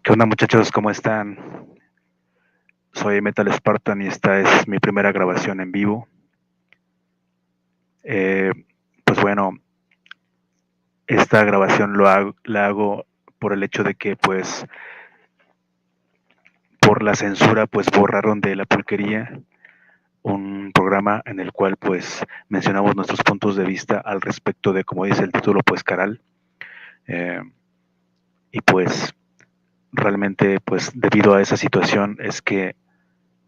¿Qué onda, muchachos? ¿Cómo están? Soy Metal Spartan y esta es mi primera grabación en vivo. Eh, pues bueno, esta grabación la hago por el hecho de que, pues, por la censura, pues borraron de La Pulquería un programa en el cual, pues, mencionamos nuestros puntos de vista al respecto de, como dice el título, pues, Caral. Eh, y pues, realmente, pues, debido a esa situación es que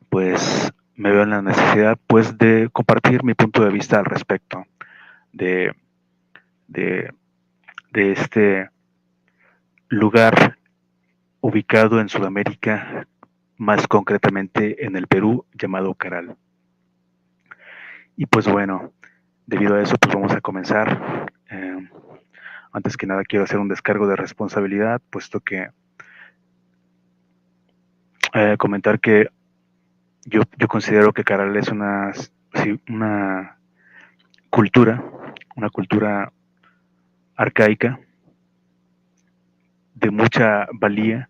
pues me veo en la necesidad pues de compartir mi punto de vista al respecto de, de, de este lugar ubicado en Sudamérica, más concretamente en el Perú, llamado Caral. Y pues bueno, debido a eso pues vamos a comenzar. Antes que nada quiero hacer un descargo de responsabilidad, puesto que comentar que yo considero que Caral es sí, cultura, una cultura arcaica de mucha valía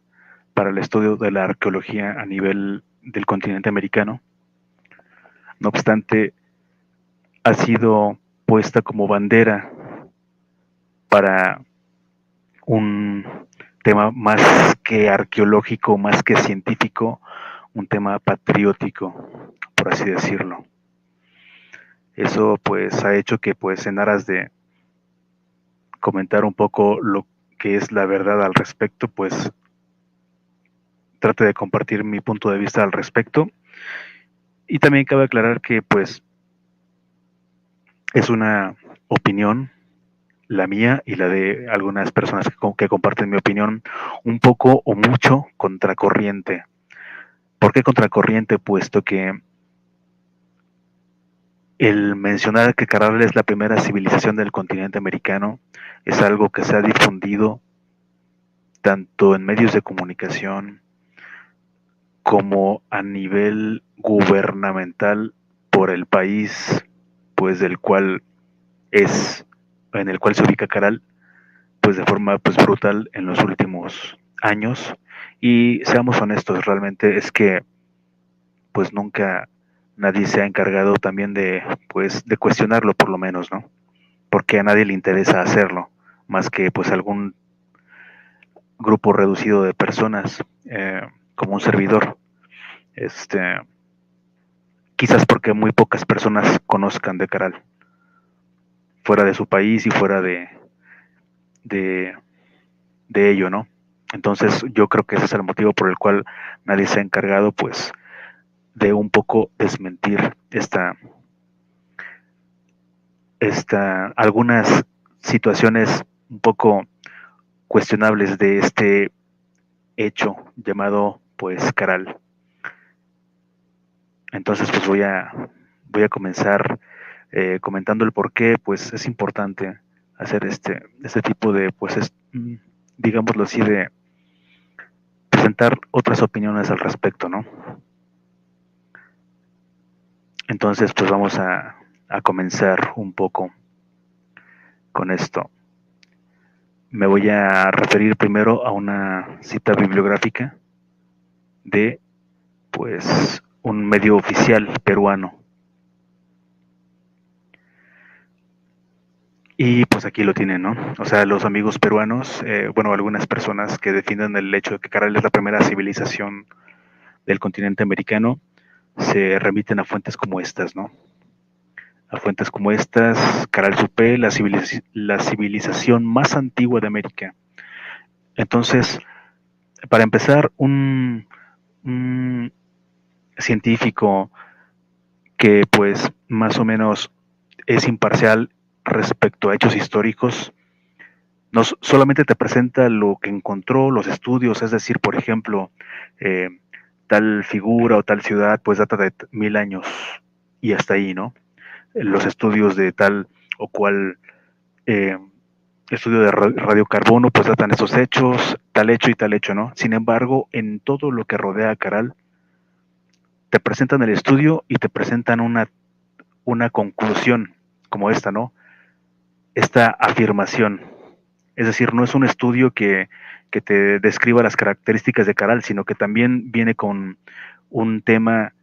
para el estudio de la arqueología a nivel del continente americano. No obstante, ha sido puesta como bandera para un tema más que arqueológico, más que científico, un tema patriótico, por así decirlo. Eso pues ha hecho que pues en aras de comentar un poco lo que es la verdad al respecto, pues trate de compartir mi punto de vista al respecto. Y también cabe aclarar que pues es una opinión, la mía y la de algunas personas que comparten mi opinión, un poco o mucho contracorriente. ¿Por qué contracorriente? Puesto que el mencionar que Caral es la primera civilización del continente americano es algo que se ha difundido tanto en medios de comunicación como a nivel gubernamental por el país, pues del cual es, en el cual se ubica Caral, pues de forma pues brutal en los últimos años. Y seamos honestos, realmente es que pues nunca nadie se ha encargado también de pues de cuestionarlo, por lo menos, ¿no? Porque a nadie le interesa hacerlo, más que pues algún grupo reducido de personas, como un servidor. Este, quizás porque muy pocas personas conozcan de Caral, fuera de su país y fuera de, de ello, ¿no? Entonces yo creo que ese es el motivo por el cual nadie se ha encargado pues de un poco desmentir algunas situaciones un poco cuestionables de este hecho llamado pues Caral. Entonces pues voy a comenzar comentando el por qué pues es importante hacer este tipo de pues digámoslo así, de presentar otras opiniones al respecto, ¿no? Entonces pues vamos a comenzar un poco con esto. Me voy a referir primero a una cita bibliográfica de pues un medio oficial peruano. Y pues aquí lo tienen, ¿no? O sea, los amigos peruanos, bueno, algunas personas que defienden el hecho de que Caral es la primera civilización del continente americano, se remiten a fuentes como estas, ¿no? A fuentes como estas, Caral Supé, la civilización más antigua de América. Entonces, para empezar, un científico que pues más o menos es imparcial respecto a hechos históricos, no solamente te presenta lo que encontró, los estudios, es decir, por ejemplo, eh, tal figura o tal ciudad pues data de 1000 años y hasta ahí, ¿no? Los estudios de tal o cual eh, estudio de radiocarbono pues datan esos hechos, tal hecho y tal hecho, ¿no? Sin embargo, en todo lo que rodea a Caral, te presentan el estudio y te presentan una conclusión como esta, ¿no? Esta afirmación. Es decir, no es un estudio que te describa las características de Caral, sino que también viene con un tema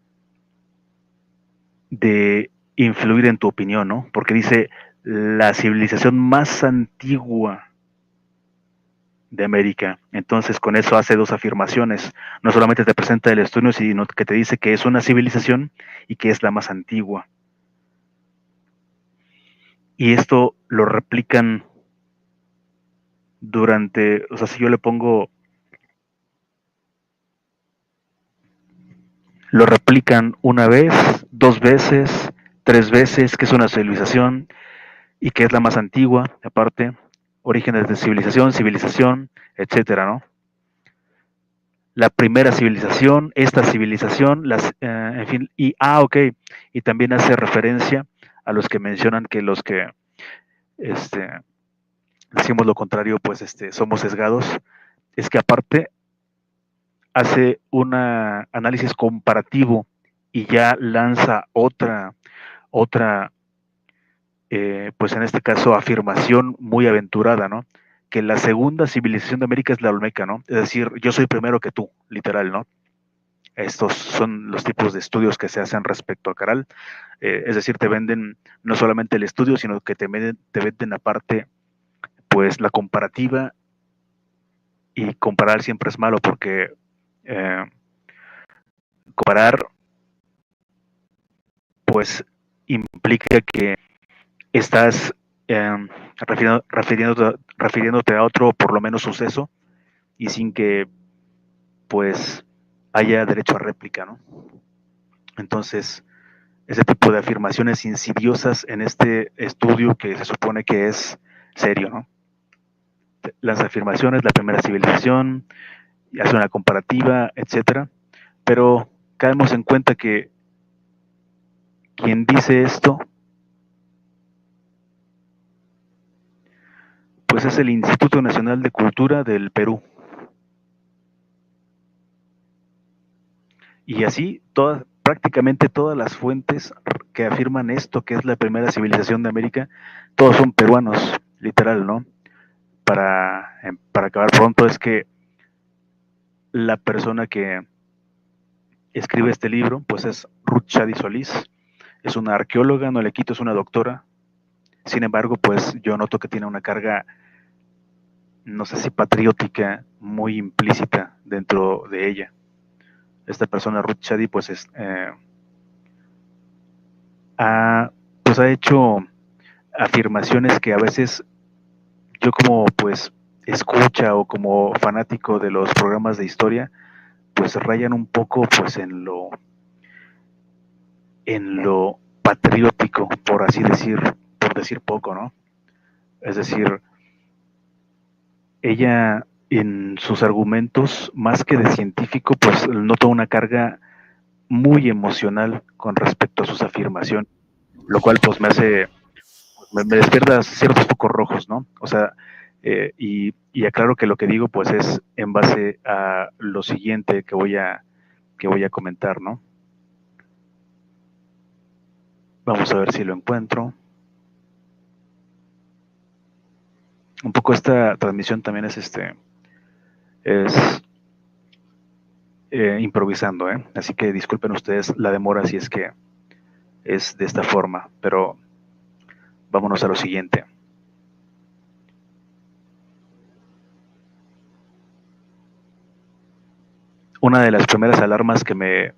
de influir en tu opinión, ¿no? Porque dice la civilización más antigua de América. Entonces, con eso hace dos afirmaciones. No solamente te presenta el estudio, sino que te dice que es una civilización y que es la más antigua. Y esto lo replican durante, o sea, si yo le pongo, lo replican una vez, dos veces, tres veces, que es una civilización y que es la más antigua, aparte, orígenes de civilización, etcétera, ¿no? La primera civilización, esta civilización, en fin, ok, y también hace referencia a los que mencionan que los que este, decimos lo contrario, pues somos sesgados, es que aparte hace un análisis comparativo y ya lanza otra pues en este caso afirmación muy aventurada, ¿no? Que la segunda civilización de América es la Olmeca, ¿no? Es decir, yo soy primero que tú, literal, ¿no? Estos son los tipos de estudios que se hacen respecto a Caral. Es decir, te venden no solamente el estudio, sino que te venden aparte, pues, la comparativa, y comparar siempre es malo porque eh, comparar, pues, implica que estás refiriéndote a otro, por lo menos, suceso, y sin que, pues, haya derecho a réplica, ¿no? Entonces, ese tipo de afirmaciones insidiosas en este estudio que se supone que es serio, ¿no? Las afirmaciones, la primera civilización, y hace una comparativa, etcétera, pero caemos en cuenta que quien dice esto, pues es el Instituto Nacional de Cultura del Perú. Y así prácticamente todas las fuentes que afirman esto, que es la primera civilización de América, todos son peruanos, literal, ¿no? Para acabar pronto, es que la persona que escribe este libro, pues es Ruth Chadi Solís, es una arqueóloga, no le quito, es una doctora. Sin embargo, pues yo noto que tiene una carga, no sé si patriótica, muy implícita dentro de ella. Esta persona, Ruth Chadi, pues pues ha hecho afirmaciones que a veces yo, como pues escucha o como fanático de los programas de historia, pues rayan un poco, pues, en lo patriótico, por decir poco, ¿no? Es decir, ella en sus argumentos, más que de científico, pues nota una carga muy emocional con respecto a sus afirmaciones, lo cual pues me despierta ciertos focos rojos, ¿no? O sea, y aclaro que lo que digo pues es en base a lo siguiente que voy a comentar, ¿no? Vamos a ver si lo encuentro. Un poco esta transmisión también es improvisando, ¿eh? Así que disculpen ustedes la demora si es que es de esta forma, pero vámonos a lo siguiente. Una de las primeras alarmas que me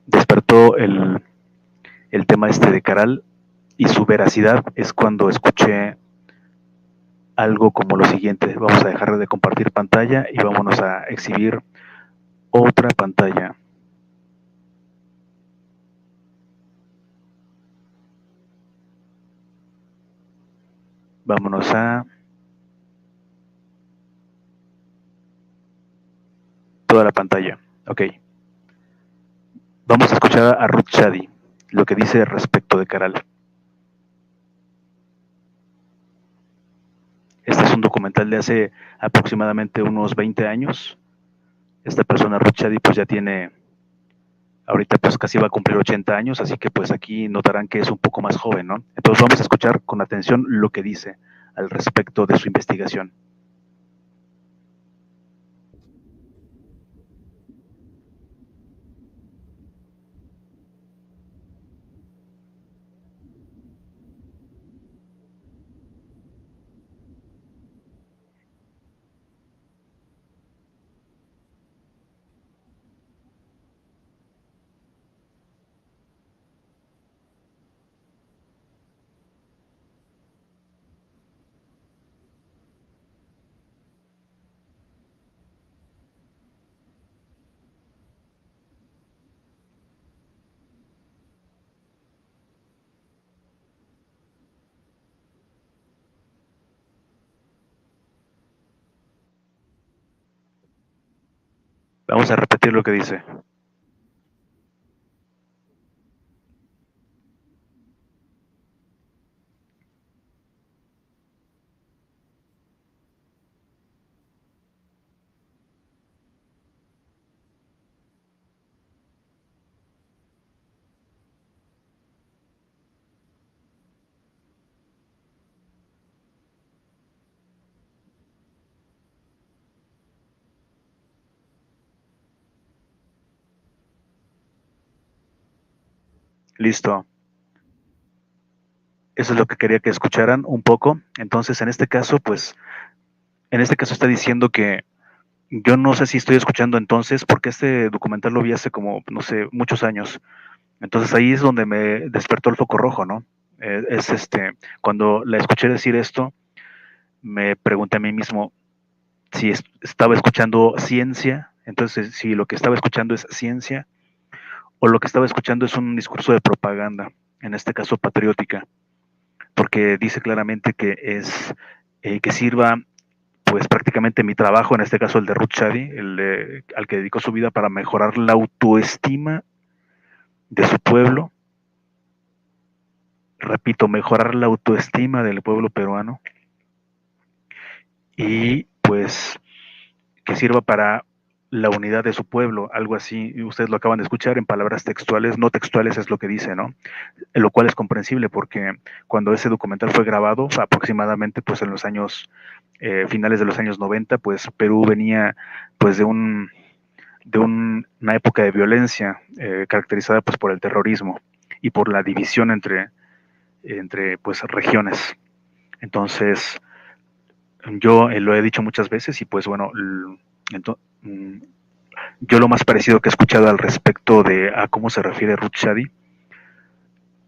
despertó el tema de Caral y su veracidad es cuando escuché algo como lo siguiente. Vamos a dejar de compartir pantalla y vámonos a exhibir otra pantalla. Vámonos a toda la pantalla. Ok. Vamos a escuchar a Ruth Chadi, lo que dice respecto de Caral. Este es un documental de hace aproximadamente unos 20 años. Esta persona, Ruth Chadi, pues ya tiene, ahorita pues casi va a cumplir 80 años, así que pues aquí notarán que es un poco más joven, ¿no? Entonces vamos a escuchar con atención lo que dice al respecto de su investigación. Vamos a repetir lo que dice. Listo. Eso es lo que quería que escucharan un poco. Entonces, en este caso, pues, en este caso está diciendo que yo no sé si estoy escuchando entonces, porque este documental lo vi hace como, no sé, muchos años. Entonces ahí es donde me despertó el foco rojo, ¿no? Cuando la escuché decir esto, me pregunté a mí mismo si estaba escuchando ciencia, entonces si lo que estaba escuchando es ciencia, o lo que estaba escuchando es un discurso de propaganda, en este caso patriótica, porque dice claramente que es que sirva pues prácticamente mi trabajo, en este caso el de Ruth Shadi, al que dedicó su vida para mejorar la autoestima de su pueblo, repito, mejorar la autoestima del pueblo peruano y pues que sirva para la unidad de su pueblo, algo así, y ustedes lo acaban de escuchar en palabras textuales, no textuales es lo que dice, ¿no? Lo cual es comprensible porque cuando ese documental fue grabado, aproximadamente pues en los años, finales de los años 90, pues Perú venía pues una época de violencia caracterizada pues por el terrorismo y por la división entre pues regiones. Entonces, yo lo he dicho muchas veces y pues bueno, yo lo más parecido que he escuchado al respecto de a cómo se refiere Ruth Shadi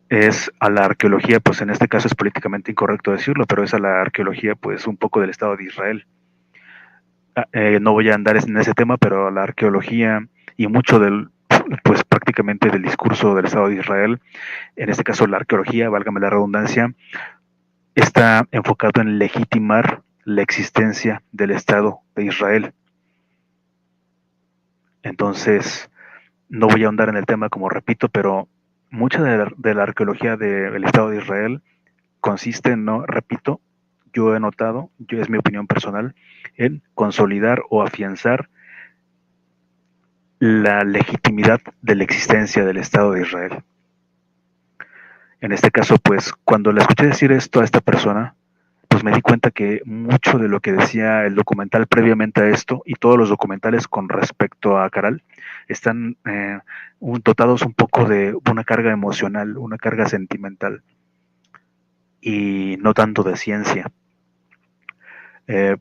es a la arqueología, pues en este caso es políticamente incorrecto decirlo, pero es a la arqueología pues un poco del Estado de Israel. No voy a andar en ese tema, pero la arqueología y mucho del, pues prácticamente del discurso del Estado de Israel, en este caso la arqueología, válgame la redundancia, está enfocado en legitimar la existencia del Estado de Israel. Entonces, no voy a ahondar en el tema como repito, pero mucha de la arqueología del Estado de Israel consiste, no repito, yo he notado, es mi opinión personal, en consolidar o afianzar la legitimidad de la existencia del Estado de Israel. En este caso, pues cuando le escuché decir esto a esta persona, pues me di cuenta que mucho de lo que decía el documental previamente a esto y todos los documentales con respecto a Caral están dotados un poco de una carga emocional, una carga sentimental y no tanto de ciencia.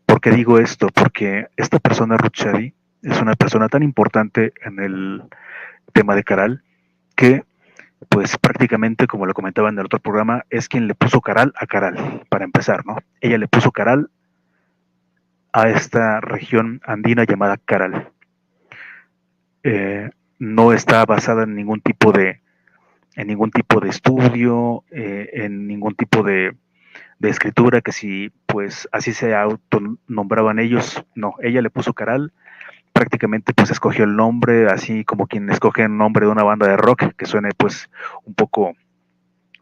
¿Por qué digo esto? Porque esta persona, Ruchadi, es una persona tan importante en el tema de Caral que pues prácticamente, como lo comentaba en el otro programa, es quien le puso Caral a Caral, para empezar, ¿no? Ella le puso Caral a esta región andina llamada Caral. Eh, no está basada en ningún tipo de estudio, en ningún tipo de escritura, que si pues así se autonombraban ellos, no, ella le puso Caral, prácticamente pues escogió el nombre, así como quien escoge el nombre de una banda de rock, que suene pues un poco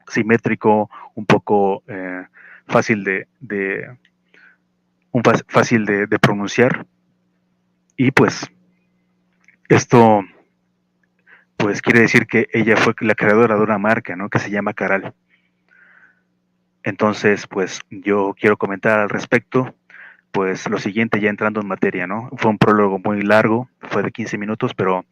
simétrico, un poco fácil fácil de pronunciar. Y pues esto pues quiere decir que ella fue la creadora de una marca, ¿no? Que se llama Caral. Entonces, pues yo quiero comentar al respecto, pues lo siguiente ya entrando en materia, ¿no? Fue un prólogo muy largo, fue de 15 minutos, pero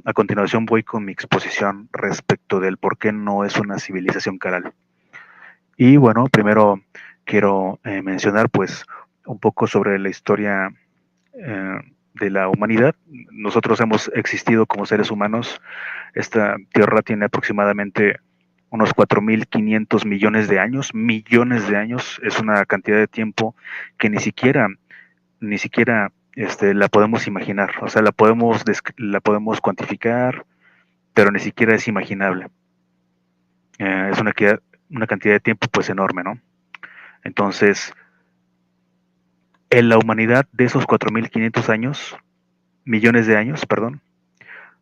a continuación voy con mi exposición respecto del por qué no es una civilización caral. Y bueno, primero quiero mencionar pues un poco sobre la historia de la humanidad. Nosotros hemos existido como seres humanos. Esta Tierra tiene aproximadamente unos 4.500 millones de años. Es una cantidad de tiempo que ni siquiera la podemos imaginar. O sea, la podemos cuantificar, pero ni siquiera es imaginable. Es una cantidad de tiempo pues enorme, ¿no? Entonces, en la humanidad de esos 4.500 años, millones de años, perdón,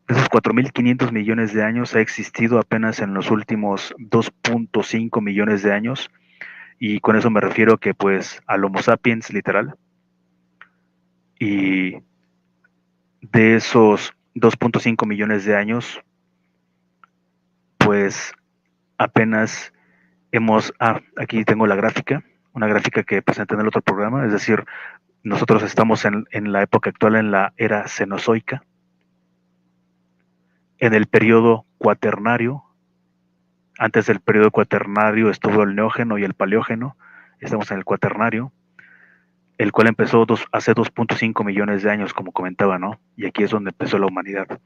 de esos 4.500 millones de años ha existido apenas en los últimos 2.5 millones de años, y con eso me refiero que pues al Homo sapiens literal, y de esos 2.5 millones de años, pues apenas aquí tengo la gráfica, una gráfica que presenté en el otro programa, es decir, nosotros estamos en la época actual, en la era cenozoica, en el periodo cuaternario. Antes del periodo cuaternario estuvo el neógeno y el paleógeno. Estamos en el cuaternario, el cual empezó hace 2.5 millones de años, como comentaba, ¿no? Y aquí es donde empezó la humanidad.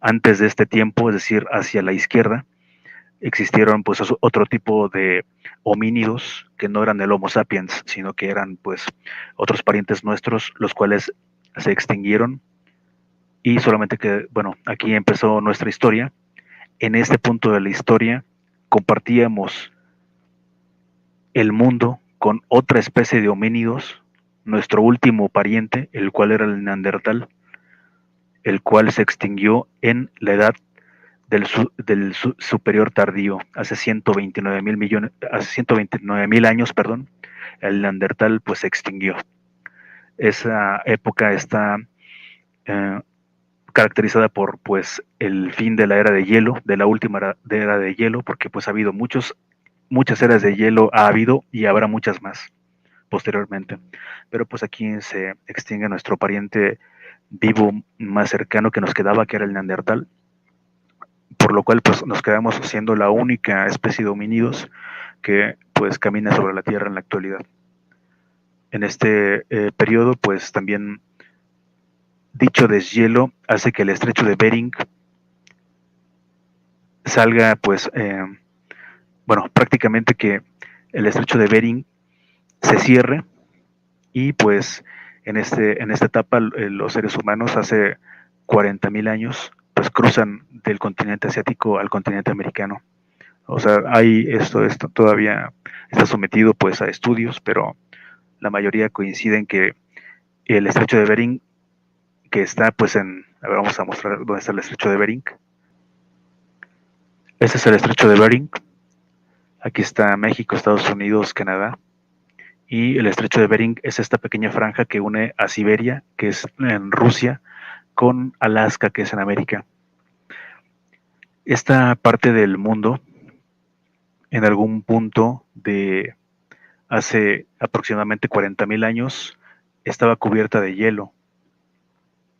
Antes de este tiempo, es decir, hacia la izquierda, existieron pues otro tipo de homínidos que no eran el Homo sapiens, sino que eran pues otros parientes nuestros, los cuales se extinguieron, y solamente que, bueno, aquí empezó nuestra historia. En este punto de la historia compartíamos el mundo con otra especie de homínidos, nuestro último pariente, el cual era el Neandertal, el cual se extinguió en la edad del superior tardío, hace 129.000 años, perdón. El Neandertal pues se extinguió. Esa época está eh, caracterizada por pues el fin de la era de hielo, de la última era de hielo, porque pues ha habido muchas eras de hielo, ha habido y habrá muchas más posteriormente. Pero pues aquí se extingue nuestro pariente vivo más cercano que nos quedaba, que era el Neandertal, por lo cual pues nos quedamos siendo la única especie de homínidos que pues camina sobre la Tierra en la actualidad. En este periodo pues también dicho deshielo hace que el estrecho de Bering salga pues, bueno, prácticamente que el estrecho de Bering se cierre, y pues en esta etapa los seres humanos hace 40.000 años pues cruzan del continente asiático al continente americano. O sea, esto todavía está sometido pues a estudios, pero la mayoría coinciden en que el estrecho de Bering, que está pues a ver, vamos a mostrar dónde está el estrecho de Bering. Este es el estrecho de Bering. Aquí está México, Estados Unidos, Canadá. Y el estrecho de Bering es esta pequeña franja que une a Siberia, que es en Rusia, con Alaska, que es en América. Esta parte del mundo, en algún punto de hace aproximadamente 40.000 años, estaba cubierta de hielo.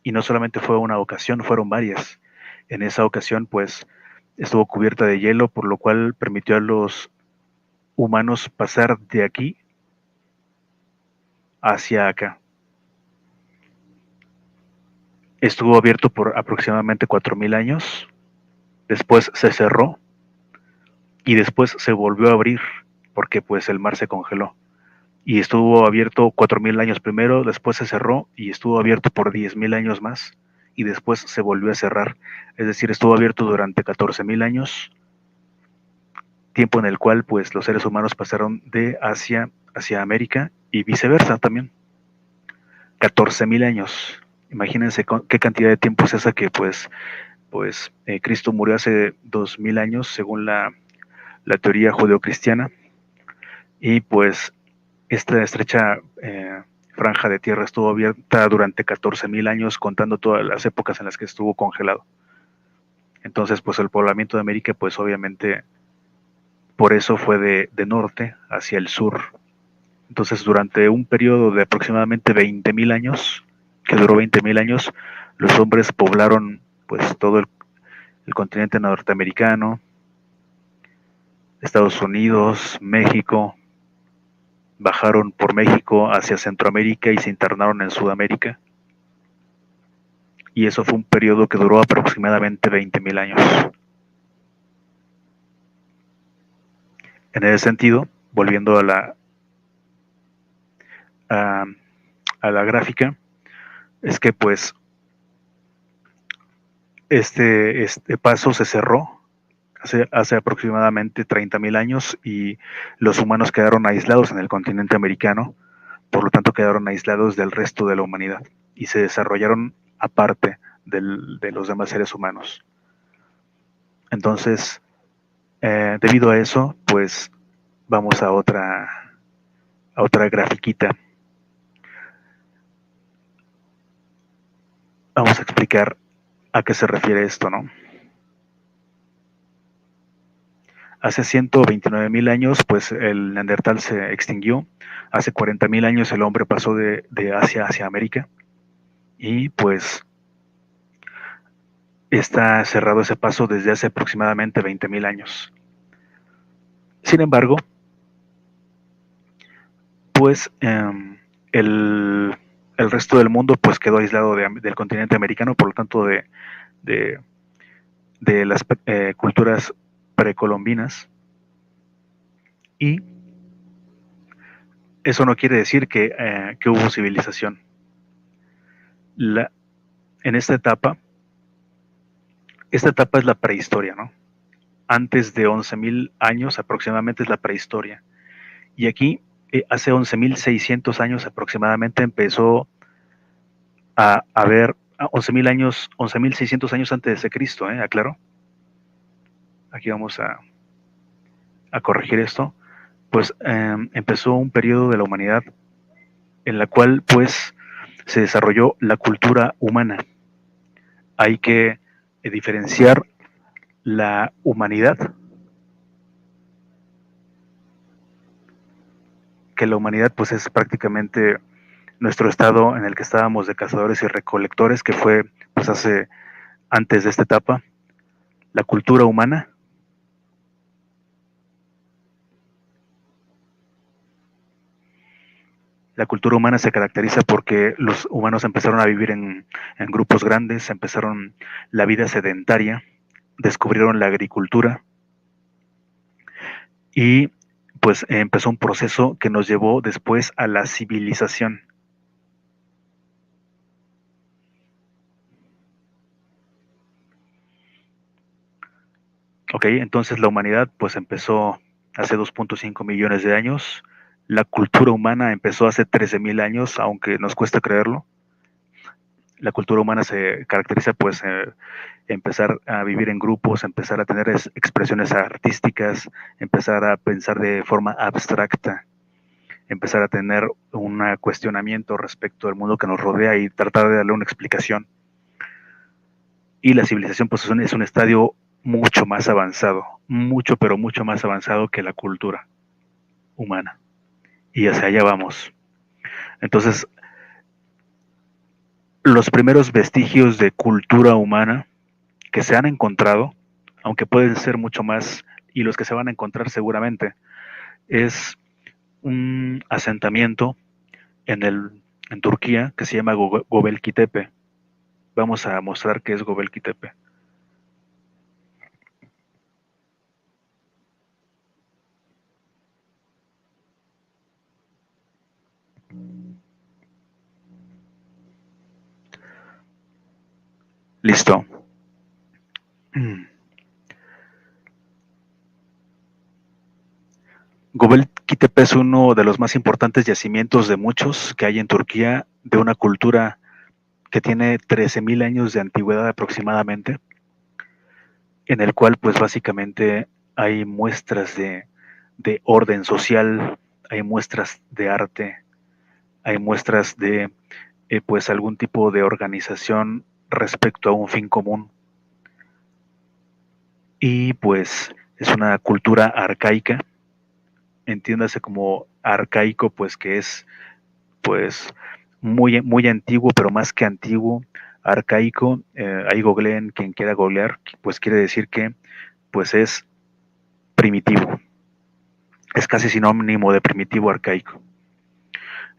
Y no solamente fue una ocasión, fueron varias. En esa ocasión, pues, estuvo cubierta de hielo, por lo cual permitió a los humanos pasar de aquí hacia acá. Estuvo abierto por aproximadamente 4.000 años, después se cerró y después se volvió a abrir porque pues el mar se congeló. Y estuvo abierto 4.000 años primero, después se cerró y estuvo abierto por 10.000 años más y después se volvió a cerrar. Es decir, estuvo abierto durante 14.000 años, tiempo en el cual pues los seres humanos pasaron de Asia hacia América y viceversa también. 14.000 años. Imagínense qué cantidad de tiempo es esa que Cristo murió hace 2.000 años según la teoría judeocristiana, y pues esta estrecha franja de tierra estuvo abierta durante 14.000 años, contando todas las épocas en las que estuvo congelado. Entonces pues el poblamiento de América pues obviamente por eso fue de norte hacia el sur. Entonces, durante un periodo de aproximadamente 20.000 años, que duró 20.000 años, los hombres poblaron pues todo el continente norteamericano, Estados Unidos, México, bajaron por México hacia Centroamérica y se internaron en Sudamérica. Y eso fue un periodo que duró aproximadamente 20.000 años. En ese sentido, volviendo a, a la gráfica, es que pues este paso se cerró hace aproximadamente 30.000 años y los humanos quedaron aislados en el continente americano, por lo tanto quedaron aislados del resto de la humanidad y se desarrollaron aparte de los demás seres humanos. Entonces, debido a eso, pues vamos a otra grafiquita. Vamos a explicar a qué se refiere esto, ¿no? Hace 129.000 años, pues el Neandertal se extinguió. Hace 40.000 años el hombre pasó de Asia hacia América. Y pues está cerrado ese paso desde hace aproximadamente 20.000 años. Sin embargo, pues el resto del mundo pues quedó aislado del continente americano, por lo tanto de, de las culturas precolombinas. Y eso no quiere decir que hubo civilización. En esta etapa es la prehistoria, ¿no? Antes de 11.000 años aproximadamente es la prehistoria. Y aquí, hace 11.600 años aproximadamente, empezó a haber 11.000 años, 11.600 años antes de Cristo, aclaro. Aquí vamos a corregir esto. Pues empezó un periodo de la humanidad en la cual pues se desarrolló la cultura humana. Hay que diferenciar la humanidad, que la humanidad pues es prácticamente nuestro estado en el que estábamos de cazadores y recolectores, que fue pues antes de esta etapa. La cultura humana, se caracteriza porque los humanos empezaron a vivir en grupos grandes, empezaron la vida sedentaria, descubrieron la agricultura y pues empezó un proceso que nos llevó después a la civilización. Ok, entonces la humanidad pues empezó hace 2.5 millones de años. La cultura humana empezó hace 13.000 años, aunque nos cuesta creerlo. La cultura humana se caracteriza pues empezar a vivir en grupos, empezar a tener expresiones artísticas, empezar a pensar de forma abstracta, empezar a tener un cuestionamiento respecto al mundo que nos rodea y tratar de darle una explicación. Y la civilización pues es un estadio mucho más avanzado, mucho pero mucho más avanzado que la cultura humana. Y hacia allá vamos. Entonces, los primeros vestigios de cultura humana que se han encontrado, aunque pueden ser mucho más, y los que se van a encontrar seguramente, es un asentamiento en Turquía que se llama Göbekli Tepe. Vamos a mostrar qué es Göbekli Tepe. Listo. Göbekli Tepe es uno de los más importantes yacimientos de muchos que hay en Turquía, de una cultura que tiene 13.000 años de antigüedad aproximadamente, en el cual pues básicamente hay muestras de orden social, hay muestras de arte, hay muestras de pues algún tipo de organización respecto a un fin común. Y pues Es una cultura arcaica, entiéndase como arcaico, pues que es pues muy antiguo, pero más que antiguo, arcaico, ahí googleen quien quiera googlear, pues quiere decir que pues es primitivo, es casi sinónimo de primitivo arcaico.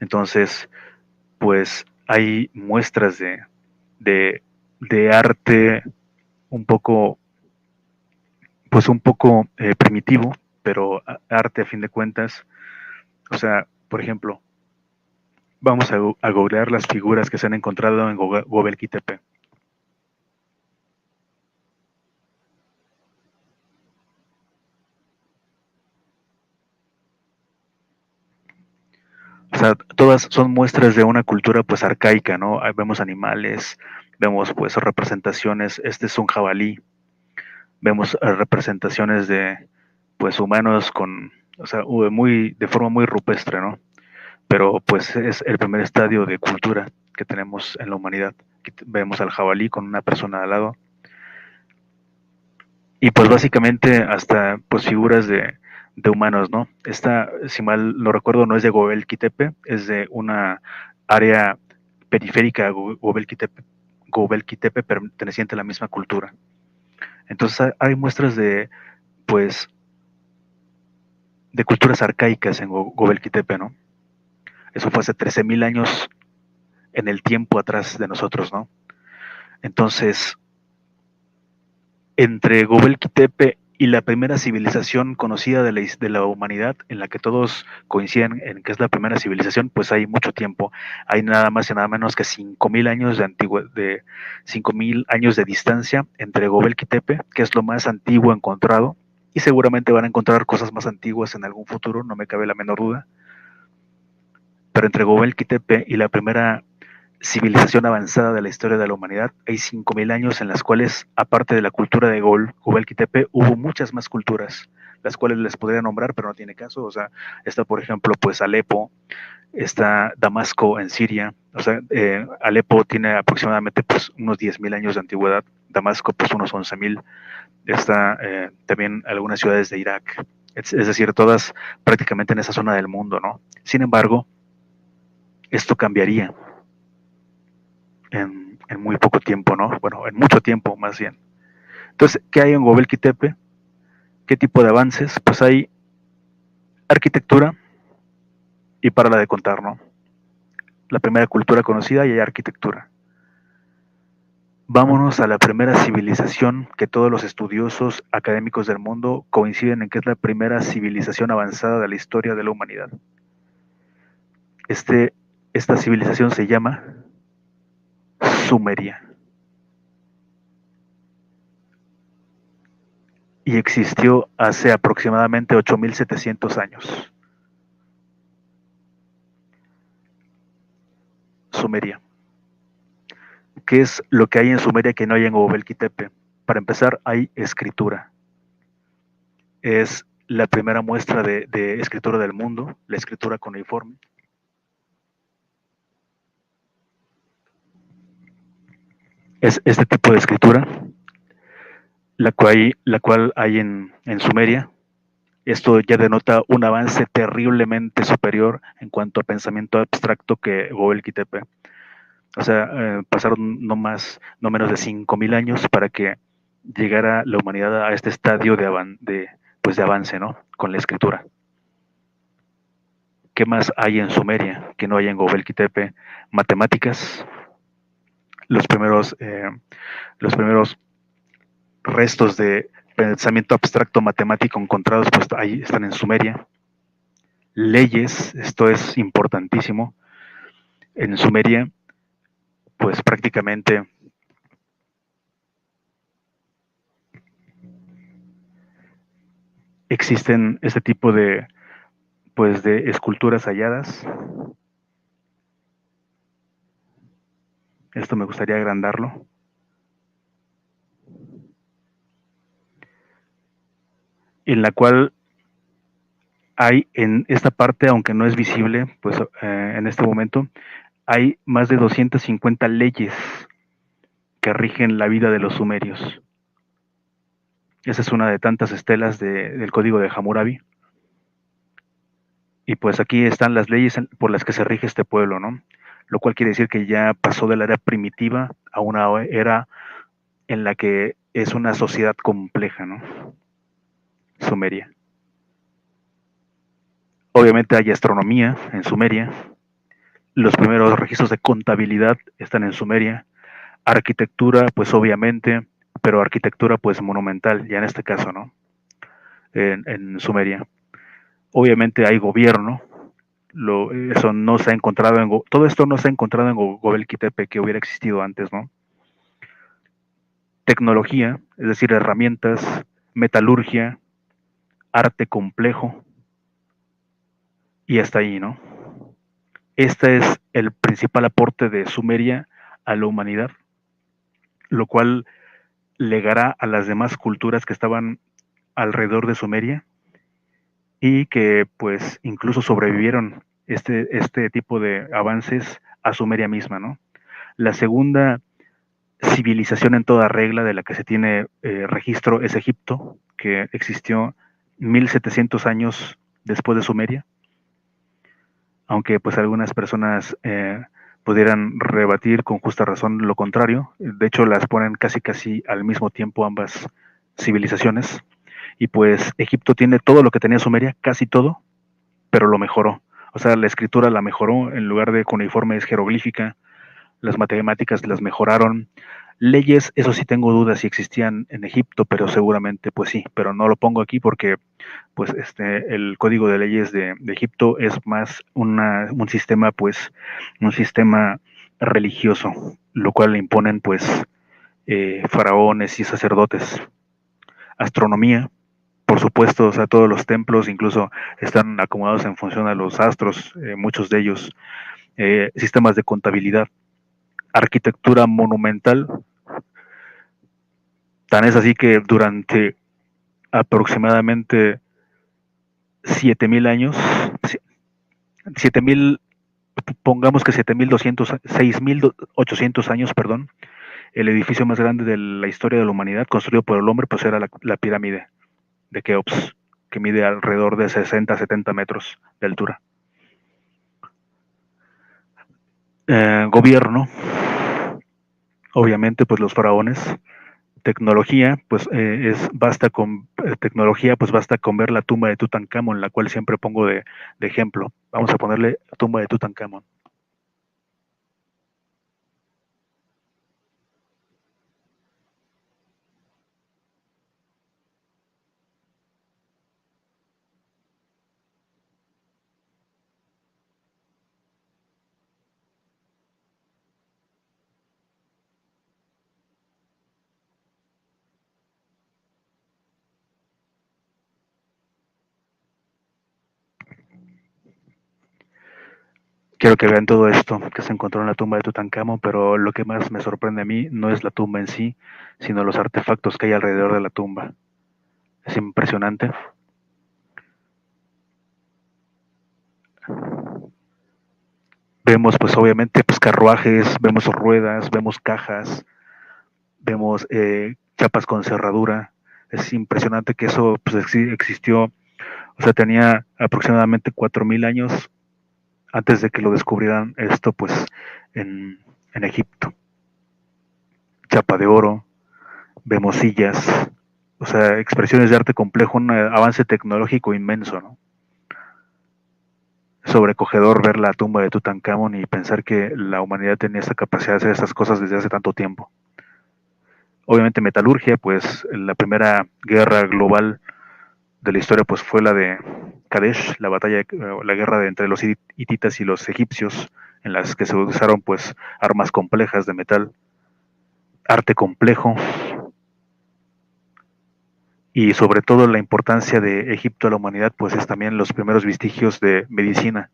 Entonces, pues hay muestras de arte un poco, pues un poco primitivo, pero arte a fin de cuentas. O sea, por ejemplo, vamos a googlear las figuras que se han encontrado en Gobekli Tepe. O sea, todas son muestras de una cultura pues arcaica, ¿no? Ahí vemos animales, vemos pues representaciones, este es un jabalí, vemos representaciones de pues humanos con, o sea, de forma muy rupestre, ¿no? Pero pues es el primer estadio de cultura que tenemos en la humanidad. Aquí vemos al jabalí con una persona al lado y pues básicamente hasta pues figuras de humanos, ¿no? Esta, si mal no recuerdo, no es de Gobekli Tepe, es de una área periférica a Gobekli Tepe perteneciente a la misma cultura. Entonces hay muestras de pues de culturas arcaicas en Gobekli Tepe, ¿no? Eso fue hace 13.000 años en el tiempo atrás de nosotros, ¿no? Entonces, entre Gobekli Tepe y la primera civilización conocida de la humanidad, en la que todos coinciden en que es la primera civilización, pues hay mucho tiempo. Hay nada más y nada menos que 5.000 años de 5.000 años de distancia entre Gobekli Tepe, que es lo más antiguo encontrado, y seguramente van a encontrar cosas más antiguas en algún futuro, no me cabe la menor duda. Pero entre Gobekli Tepe y la primera civilización avanzada de la historia de la humanidad, hay 5.000 años en las cuales, aparte de la cultura de Gobekli Tepe, hubo muchas más culturas, las cuales les podría nombrar, pero no tiene caso. O sea, está, por ejemplo, pues Alepo, está Damasco en Siria. O sea, Alepo tiene aproximadamente pues, unos 10.000 años de antigüedad, Damasco pues unos 11.000. Está también algunas ciudades de Irak, es decir, todas prácticamente en esa zona del mundo, ¿no? Sin embargo, esto cambiaría en muy poco tiempo, ¿no? Bueno, en mucho tiempo más bien. Entonces, ¿qué hay en Gobekli Tepe? ¿Qué tipo de avances? Pues hay arquitectura y para la de contar, ¿no? La primera cultura conocida y hay arquitectura. Vámonos a la primera civilización que todos los estudiosos académicos del mundo coinciden en que es la primera civilización avanzada de la historia de la humanidad. Este, esta civilización se llama Sumeria y existió hace aproximadamente 8.700 años. Sumeria. ¿Qué es lo que hay en Sumeria que no hay en Gobekli Tepe? Para empezar, hay escritura. Es la primera muestra de escritura del mundo, la escritura cuneiforme. Es este tipo de escritura, la cual hay en Sumeria. Esto ya denota un avance terriblemente superior en cuanto a pensamiento abstracto que Gobekli Tepe. O sea, pasaron no menos de 5.000 años para que llegara la humanidad a este estadio pues de avance, ¿no? Con la escritura. ¿Qué más hay en Sumeria que no hay en Gobekli Tepe? Matemáticas. Los primeros, eh, los primeros restos de pensamiento abstracto matemático encontrados pues ahí están en Sumeria. Leyes, esto es importantísimo. En Sumeria, pues prácticamente existen este tipo pues de esculturas halladas. Esto me gustaría agrandarlo. En la cual hay en esta parte, aunque no es visible, pues en este momento, hay más de 250 leyes que rigen la vida de los sumerios. Esa es una de tantas estelas del código de Hammurabi. Y pues aquí están las leyes por las que se rige este pueblo, ¿no? Lo cual quiere decir que ya pasó de la era primitiva a una era en la que es una sociedad compleja, ¿no? Sumeria. Obviamente hay astronomía en Sumeria. Los primeros registros de contabilidad están en Sumeria. Arquitectura, pues obviamente, pero arquitectura pues monumental, ya en este caso, ¿no? En Sumeria. Obviamente hay gobierno, eso no se ha encontrado todo esto no se ha encontrado en Göbekli Tepe que hubiera existido antes, ¿no? Tecnología, es decir, herramientas, metalurgia, arte complejo y hasta ahí, ¿no? Este es el principal aporte de Sumeria a la humanidad, lo cual legará a las demás culturas que estaban alrededor de Sumeria y que pues incluso sobrevivieron este tipo de avances a Sumeria misma, ¿no? La segunda civilización en toda regla de la que se tiene registro es Egipto, que existió 1700 años después de Sumeria, aunque pues algunas personas pudieran rebatir con justa razón lo contrario. De hecho, las ponen casi al mismo tiempo ambas civilizaciones. Y pues Egipto tiene todo lo que tenía Sumeria, casi todo, pero lo mejoró. O sea, la escritura la mejoró, en lugar de cuneiforme es jeroglífica, las matemáticas las mejoraron. Leyes, eso sí tengo dudas si existían en Egipto, pero seguramente pues sí, pero no lo pongo aquí porque pues el código de leyes de Egipto es más un sistema pues un sistema religioso, lo cual le imponen pues faraones y sacerdotes. Astronomía, por supuesto, o sea, todos los templos incluso están acomodados en función a los astros, muchos de ellos. Sistemas de contabilidad, arquitectura monumental, tan es así que durante aproximadamente 7000 años, 7000, pongamos que 7200, 6800 años, perdón, el edificio más grande de la historia de la humanidad construido por el hombre pues era la pirámide de Keops, que mide alrededor de 60 a 70 metros de altura. Gobierno, obviamente pues los faraones. Tecnología, pues basta con ver la tumba de Tutankamón, la cual siempre pongo de ejemplo. Vamos a ponerle tumba de Tutankamón. Quiero que vean todo esto que se encontró en la tumba de Tutankamón, pero lo que más me sorprende a mí no es la tumba en sí, sino los artefactos que hay alrededor de la tumba. Es impresionante. Vemos pues obviamente pues carruajes, vemos ruedas, vemos cajas, vemos chapas con cerradura. Es impresionante que eso pues existió, o sea, tenía aproximadamente 4000 años antes de que lo descubrieran esto pues en Egipto. Chapa de oro, vemos sillas, o sea, expresiones de arte complejo, un avance tecnológico inmenso, ¿no? Sobrecogedor ver la tumba de Tutankamón y pensar que la humanidad tenía esta capacidad de hacer estas cosas desde hace tanto tiempo. Obviamente metalurgia, pues la primera guerra global de la historia pues fue la de Kadesh, la guerra entre los hititas y los egipcios, en las que se usaron pues armas complejas de metal, arte complejo y sobre todo la importancia de Egipto a la humanidad pues es también los primeros vestigios de medicina.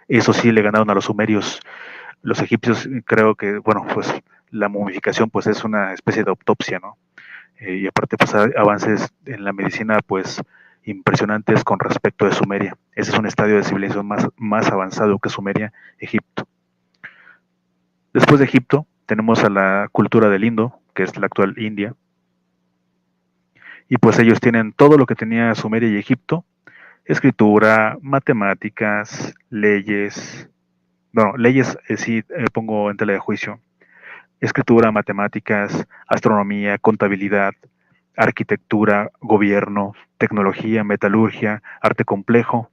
Eso sí le ganaron a los sumerios. Los egipcios creo que, bueno, pues la momificación pues es una especie de autopsia, ¿no? Y aparte pues avances en la medicina pues impresionantes con respecto de Sumeria. Ese es un estadio de civilización más avanzado que Sumeria, Egipto. Después de Egipto tenemos a la cultura del Indo, que es la actual India, Y pues ellos tienen todo lo que tenía Sumeria y Egipto: escritura, matemáticas, leyes. Bueno, leyes sí pongo en tela de juicio: escritura, matemáticas, astronomía, contabilidad, arquitectura, gobierno, tecnología, metalurgia, arte complejo.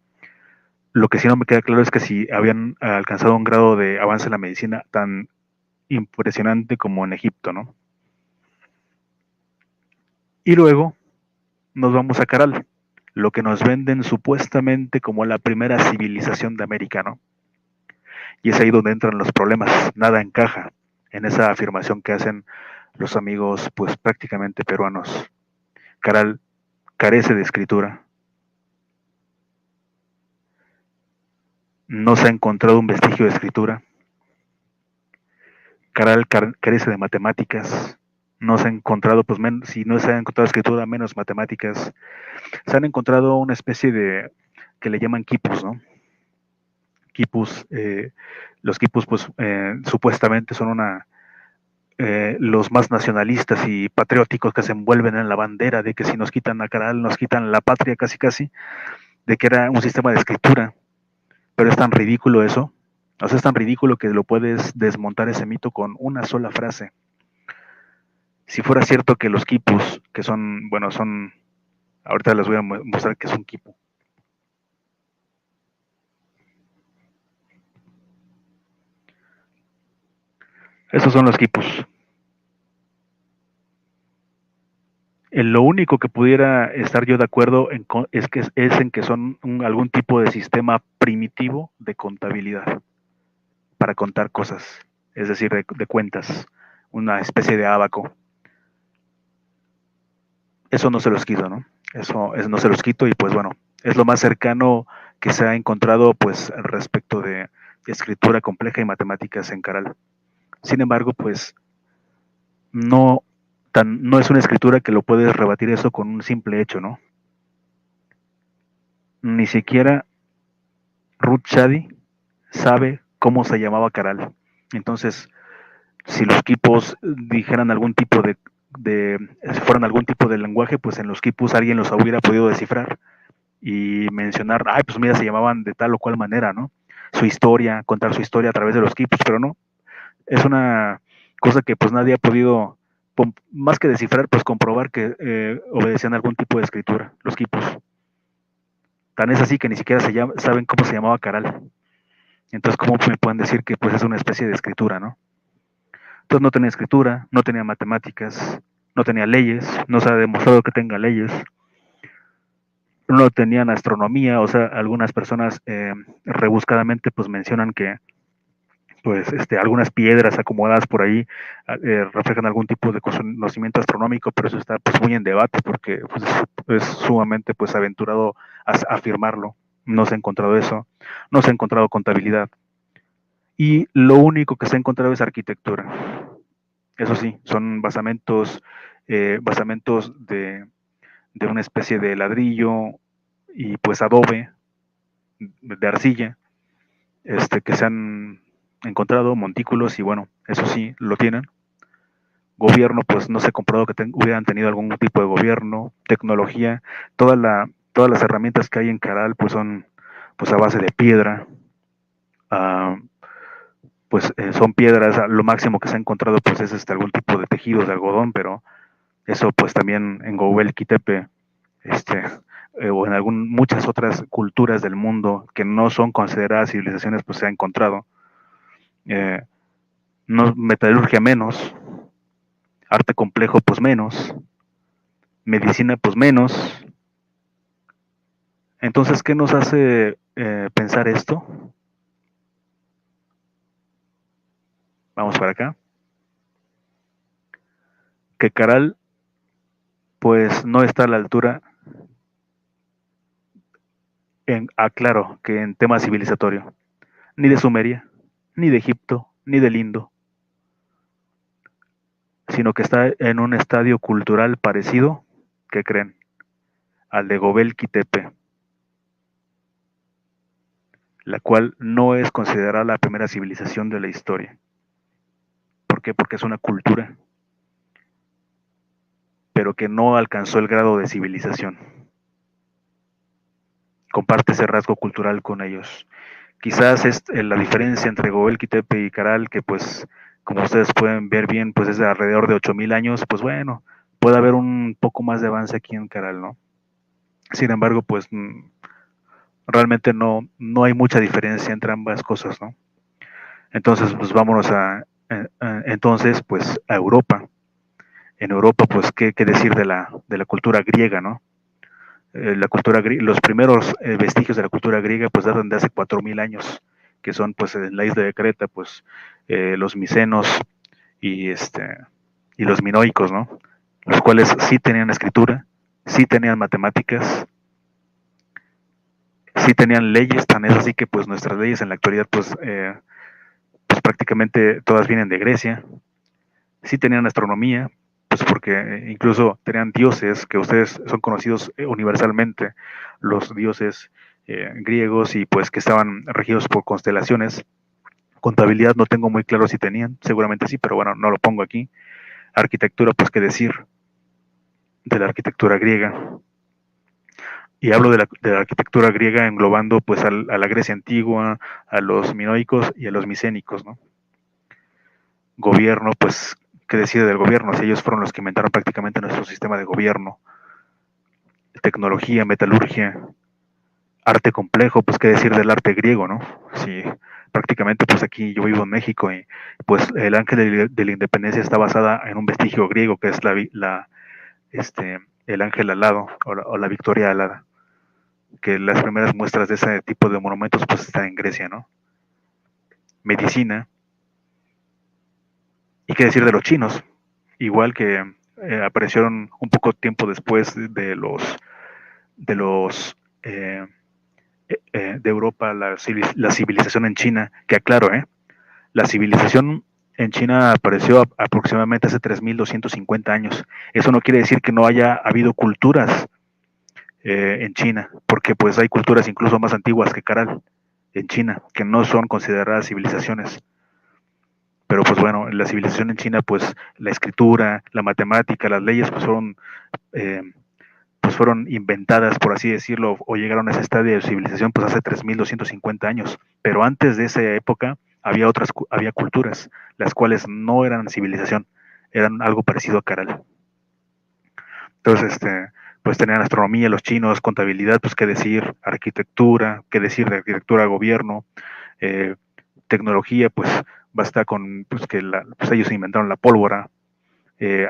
Lo que sí no me queda claro es que si habían alcanzado un grado de avance en la medicina tan impresionante como en Egipto, ¿no? Y luego nos vamos a Caral, lo que nos venden supuestamente como la primera civilización de América, ¿no? Y es ahí donde entran los problemas. Nada encaja en esa afirmación que hacen los amigos, pues prácticamente peruanos. Caral carece de escritura. No se ha encontrado un vestigio de escritura. Caral carece de matemáticas. No se ha encontrado, pues si no se ha encontrado escritura, menos matemáticas. Se han encontrado una especie de, que le llaman quipus, ¿no? Quipus, los quipus, pues supuestamente son los más nacionalistas y patrióticos, que se envuelven en la bandera de que si nos quitan a Caral, nos quitan la patria, casi casi, de que era un sistema de escritura. Pero es tan ridículo eso. O sea, es tan ridículo que lo puedes desmontar ese mito con una sola frase. Si fuera cierto que los quipus, que son, bueno, son, ahorita les voy a mostrar que es un quipu. Esos son los quipus. Lo único que pudiera estar yo de acuerdo es en que son algún tipo de sistema primitivo de contabilidad para contar cosas, es decir, de cuentas, una especie de ábaco. Eso no se los quito, ¿no? Eso no se los quito, y pues bueno, es lo más cercano que se ha encontrado pues respecto de escritura compleja y matemáticas en Caral. Sin embargo, pues no, no es una escritura que lo puedes rebatir eso con un simple hecho, ¿no? Ni siquiera Ruth Shadi sabe cómo se llamaba Caral. Entonces, si los quipos dijeran algún tipo si fueran algún tipo de lenguaje, pues en los quipus alguien los hubiera podido descifrar y mencionar, ay, pues mira, se llamaban de tal o cual manera, ¿no? Su historia, contar su historia a través de los quipus, pero no. Es una cosa que pues nadie ha podido, más que descifrar, pues comprobar que obedecían algún tipo de escritura, los quipus. Tan es así que ni siquiera saben cómo se llamaba Caral. Entonces, ¿cómo me pueden decir que pues es una especie de escritura, no? Entonces no tenía escritura, no tenía matemáticas, no tenía leyes, no se ha demostrado que tenga leyes, no tenían astronomía. O sea, algunas personas rebuscadamente pues mencionan que pues algunas piedras acomodadas por ahí reflejan algún tipo de conocimiento astronómico, pero eso está pues muy en debate porque pues, es sumamente pues aventurado afirmarlo. No se ha encontrado eso, no se ha encontrado contabilidad, y lo único que se ha encontrado es arquitectura. Eso sí, son basamentos de una especie de ladrillo y pues adobe, de arcilla, que se han encontrado, montículos, y bueno, eso sí, lo tienen. Gobierno, pues no se ha comprobado que hubieran tenido algún tipo de gobierno, tecnología. Todas las herramientas que hay en Caral pues son pues a base de piedra. Uh, pues son piedras. Lo máximo que se ha encontrado pues es algún tipo de tejidos de algodón, pero eso pues también en Gobekli Tepe, o en muchas otras culturas del mundo que no son consideradas civilizaciones, pues se ha encontrado. No, metalurgia menos, arte complejo pues menos, medicina pues menos. Entonces, ¿qué nos hace pensar esto? Vamos para acá. Que Caral pues no está a la altura, claro, que en tema civilizatorio, ni de Sumeria, ni de Egipto, ni del Indo, sino que está en un estadio cultural parecido, ¿qué creen? Al de Gobekli Tepe, la cual no es considerada la primera civilización de la historia. ¿Por qué? Porque es una cultura. pero que no alcanzó el grado de civilización. Comparte ese rasgo cultural con ellos. Quizás es la diferencia entre Göbekli Tepe y Caral, que pues, como ustedes pueden ver bien, pues es de alrededor de 8000 años, pues bueno, puede haber un poco más de avance aquí en Caral, ¿no? Sin embargo, pues realmente no hay mucha diferencia entre ambas cosas, ¿no? Entonces, pues vámonos entonces, pues a Europa. En Europa, pues, ¿qué decir de la cultura griega, ¿no? Los primeros vestigios de la cultura griega pues datan de hace 4000 años, que son pues en la isla de Creta, pues los micenos y y los minoicos, ¿no? Los cuales sí tenían escritura, sí tenían matemáticas, sí tenían leyes, tan es así que pues nuestras leyes en la actualidad pues prácticamente todas vienen de Grecia. Sí tenían astronomía, pues porque incluso tenían dioses que ustedes son conocidos universalmente, los dioses griegos, y pues que estaban regidos por constelaciones. Contabilidad no tengo muy claro si tenían, seguramente sí, pero bueno, no lo pongo aquí. Arquitectura, pues qué decir de la arquitectura griega. Y hablo de la arquitectura griega englobando pues a la Grecia antigua, a los minoicos y a los micénicos, ¿no? Gobierno, pues, ¿qué decir del gobierno? Si ellos fueron los que inventaron prácticamente nuestro sistema de gobierno. Tecnología, metalurgia, arte complejo, pues, ¿qué decir del arte griego, no? Sí, prácticamente, pues, aquí yo vivo en México y, pues, el ángel de la independencia está basada en un vestigio griego que es el ángel alado o la victoria alada, que las primeras muestras de ese tipo de monumentos, pues, están en Grecia, ¿no? Medicina, y qué decir de los chinos, igual que aparecieron un poco tiempo después de los de Europa, la civilización en China, que aclaro, la civilización en China apareció aproximadamente hace 3250 años. Eso no quiere decir que no haya habido culturas en China, porque pues hay culturas incluso más antiguas que Caral en China, que no son consideradas civilizaciones. Pero pues bueno, la civilización en China, pues la escritura, la matemática, las leyes, eh, pues fueron inventadas, por así decirlo, o llegaron a ese estadio de civilización pues hace 3250 años. Pero antes de esa época había culturas, las cuales no eran civilización, eran algo parecido a Caral. Entonces, pues tenían astronomía los chinos, contabilidad, pues qué decir, arquitectura, qué decir de arquitectura, gobierno, eh, tecnología, pues basta con pues, que pues ellos inventaron la pólvora.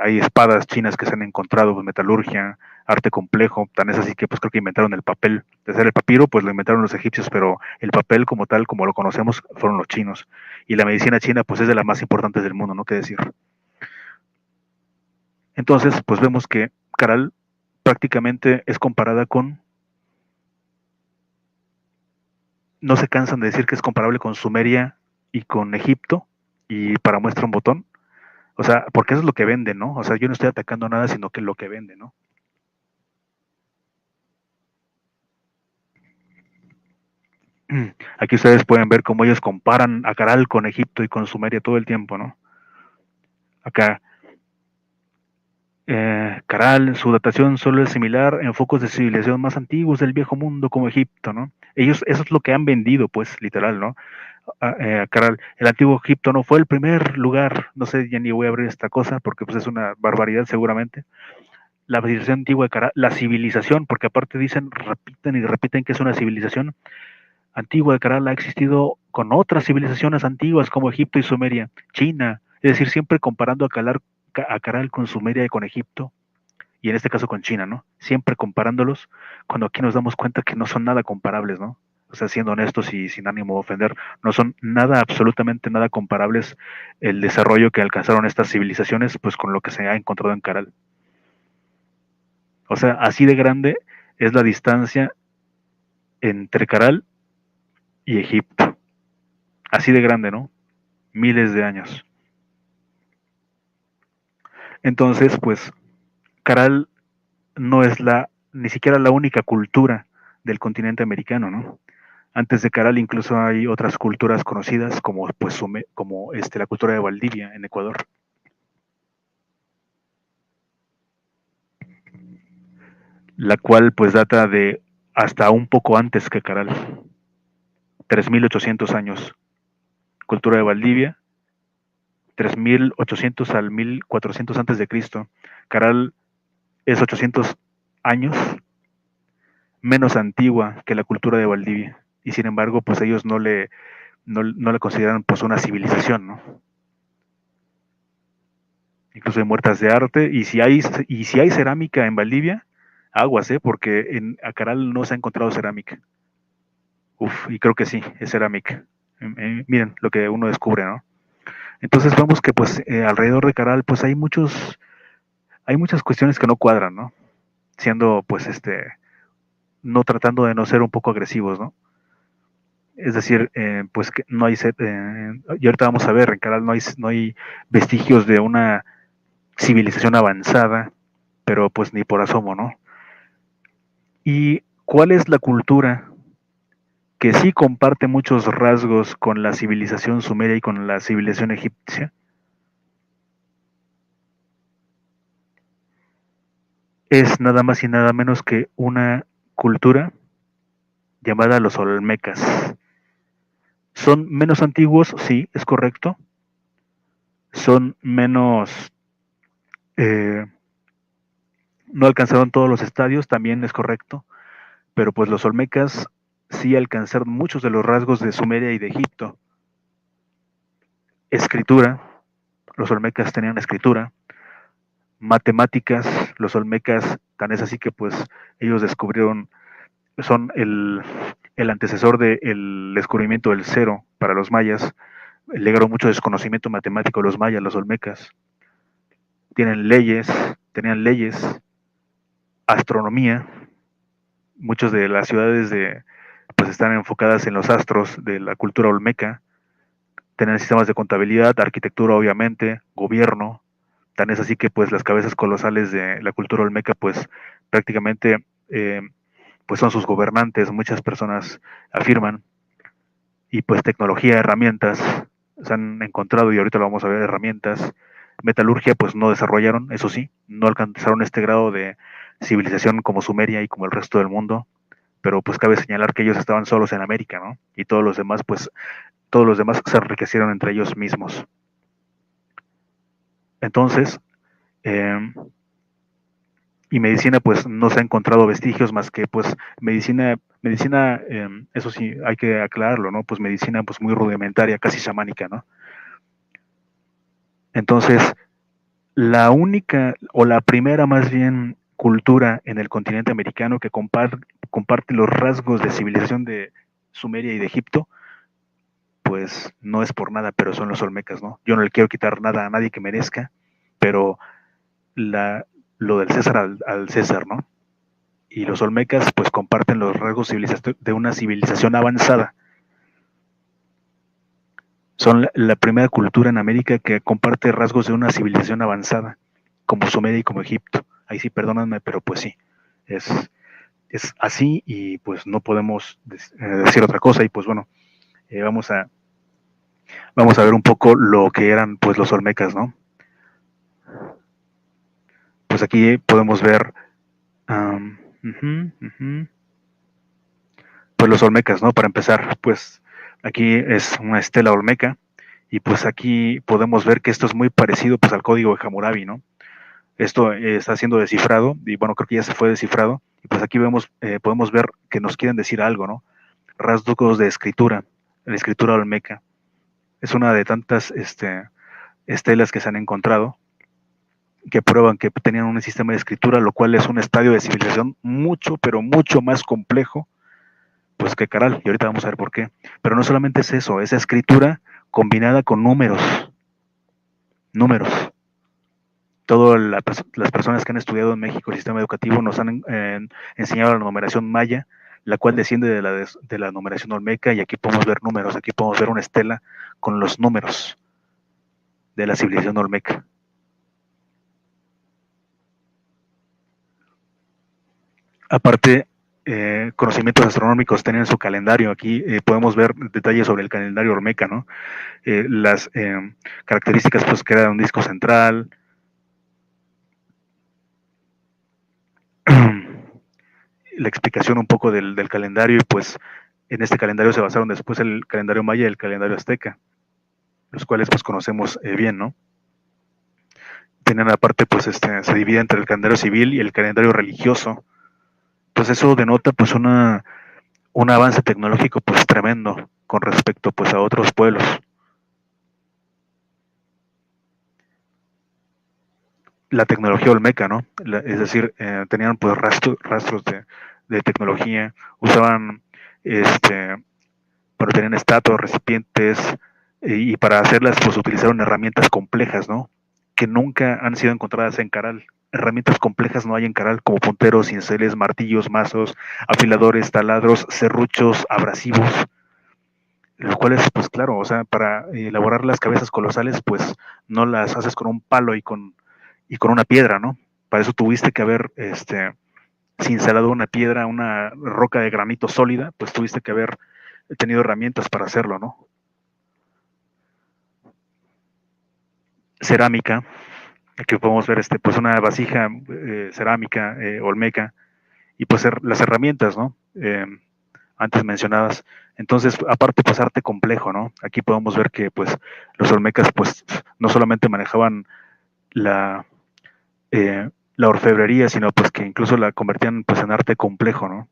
Hay espadas chinas que se han encontrado, pues, metalurgia, arte complejo, tan es así que pues creo que inventaron el papel. De hacer el papiro, pues lo inventaron los egipcios, pero el papel como tal, como lo conocemos, fueron los chinos. Y la medicina china, pues es de las más importantes del mundo, ¿no? ¿Qué decir? Entonces, pues vemos que Caral prácticamente es comparada con, no se cansan de decir que es comparable con Sumeria y con Egipto, y para muestra un botón. O sea, porque eso es lo que vende, ¿no? O sea, yo no estoy atacando nada, sino que lo que vende, ¿no? Aquí ustedes pueden ver cómo ellos comparan a Caral con Egipto y con Sumeria todo el tiempo, ¿no? Acá, Caral, su datación solo es similar en focos de civilización más antiguos del viejo mundo como Egipto, ¿no? Ellos, eso es lo que han vendido, pues, literal, ¿no? Caral, el antiguo Egipto no fue el primer lugar, no sé, ya ni voy a abrir esta cosa porque pues es una barbaridad seguramente. La civilización antigua de Caral, la civilización, porque aparte dicen, repiten y repiten que es una civilización antigua de Caral ha existido con otras civilizaciones antiguas como Egipto y Sumeria, China, es decir, siempre comparando a Caral con Sumeria y con Egipto, y en este caso con China, ¿no? Siempre comparándolos, cuando aquí nos damos cuenta que no son nada comparables, ¿no? O sea, siendo honestos y sin ánimo de ofender, no son nada, absolutamente nada comparables el desarrollo que alcanzaron estas civilizaciones, pues con lo que se ha encontrado en Caral. O sea, así de grande es la distancia entre Caral y Egipto. Así de grande, ¿no? Miles de años. Entonces, pues, Caral no es ni siquiera la única cultura del continente americano, ¿no? Antes de Caral incluso hay otras culturas conocidas como, pues, como la cultura de Valdivia en Ecuador. la cual pues data de hasta un poco antes que Caral, 3800 años. Cultura de Valdivia, 3800 al 1400 antes de Cristo. Caral es 800 años menos antigua que la cultura de Valdivia, y sin embargo pues ellos no le consideran pues una civilización, ¿no? Incluso hay muertas de arte, y si hay cerámica en Valdivia, aguas, porque en Acaral no se ha encontrado cerámica. Uf, y creo que sí, es cerámica. Miren lo que uno descubre, ¿no? Entonces vemos que pues alrededor de Caral pues hay muchas cuestiones que no cuadran, ¿no? Siendo pues no tratando de no ser un poco agresivos, ¿no? Es decir, pues que no hay, y ahorita vamos a ver, en Caral no hay vestigios de una civilización avanzada, pero pues ni por asomo, ¿no? ¿Y cuál es la cultura que sí comparte muchos rasgos con la civilización sumeria y con la civilización egipcia? Es nada más y nada menos que una cultura llamada los Olmecas. Son menos antiguos, sí, es correcto. Son menos... Eh, no alcanzaron todos los estadios, también es correcto. Pero pues los Olmecas sí alcanzaron muchos de los rasgos de Sumeria y de Egipto. Escritura, los Olmecas tenían escritura. Matemáticas, los Olmecas, tan es así que pues ellos descubrieron, son el antecesor del descubrimiento del cero para los mayas. Legaron mucho desconocimiento matemático a los mayas, los Olmecas. Tenían leyes, astronomía. Muchas de las ciudades pues están enfocadas en los astros de la cultura olmeca. Tenían sistemas de contabilidad, arquitectura obviamente, gobierno. Tan es así que pues las cabezas colosales de la cultura olmeca pues prácticamente pues son sus gobernantes, muchas personas afirman. Y pues tecnología, herramientas, se han encontrado, y ahorita lo vamos a ver, herramientas. Metalurgia pues no desarrollaron, eso sí, no alcanzaron este grado de civilización como Sumeria y como el resto del mundo, pero pues cabe señalar que ellos estaban solos en América, ¿no? Y todos los demás se enriquecieron entre ellos mismos. Entonces, eh, y medicina pues no se ha encontrado vestigios más que pues medicina, eso sí hay que aclararlo, ¿no? Pues medicina pues muy rudimentaria, casi chamánica, ¿no? Entonces, la única o la primera más bien cultura en el continente americano que comparte los rasgos de civilización de Sumeria y de Egipto, pues no es por nada, pero son los olmecas, ¿no? Yo no le quiero quitar nada a nadie que merezca, pero la, lo del César al César, ¿no? Y los olmecas pues comparten los rasgos de una civilización avanzada. Son la primera cultura en América que comparte rasgos de una civilización avanzada, como Sumeria y como Egipto. Ahí sí, perdónenme, pero pues sí, es, es así, y pues no podemos decir otra cosa. Y pues bueno, eh, vamos, a, vamos a ver un poco lo que eran pues los olmecas, ¿no? Pues aquí podemos ver, pues los olmecas, ¿no? Para empezar, pues aquí es una estela olmeca, y pues aquí podemos ver que esto es muy parecido pues al código de Hammurabi, ¿no? Esto está siendo descifrado, y bueno, creo que ya se fue descifrado, y pues aquí podemos ver que nos quieren decir algo, ¿no? Rasgos de escritura, la escritura olmeca. Es una de tantas estelas que se han encontrado que prueban que tenían un sistema de escritura, lo cual es un estadio de civilización mucho, pero mucho más complejo pues que Caral, y ahorita vamos a ver por qué. Pero no solamente es eso, esa escritura combinada con números. Todas las personas que han estudiado en México el sistema educativo nos han enseñado la numeración maya, la cual desciende de la numeración olmeca, y aquí podemos ver números, aquí podemos ver una estela con los números de la civilización olmeca. Aparte, conocimientos astronómicos tenían su calendario. Aquí podemos ver detalles sobre el calendario olmeca, ¿no? Las características, pues que era un disco central, la explicación un poco del calendario, y pues en este calendario se basaron después el calendario maya y el calendario azteca, los cuales pues conocemos bien, ¿no? Tenían aparte, pues se divide entre el calendario civil y el calendario religioso. Pues eso denota pues un avance tecnológico pues tremendo con respecto pues a otros pueblos. La tecnología olmeca, ¿no? Es decir, tenían pues rastros de tecnología, usaban bueno, tenían estatuas, recipientes, y para hacerlas pues utilizaron herramientas complejas, ¿no? Que nunca han sido encontradas en Caral. Herramientas complejas no hay en Caral, como punteros, cinceles, martillos, mazos, afiladores, taladros, serruchos, abrasivos, los cuales, pues claro, o sea, para elaborar las cabezas colosales, pues no las haces con un palo y con una piedra, ¿no? Para eso tuviste que haber cincelado una piedra, una roca de granito sólida, pues tuviste que haber tenido herramientas para hacerlo, ¿no? Cerámica, aquí podemos ver pues una vasija cerámica olmeca, y pues las herramientas, ¿no? Antes mencionadas. Entonces, aparte, pues arte complejo, ¿no? Aquí podemos ver que pues los olmecas pues no solamente manejaban la, la orfebrería, sino pues que incluso la convertían pues en arte complejo, ¿no?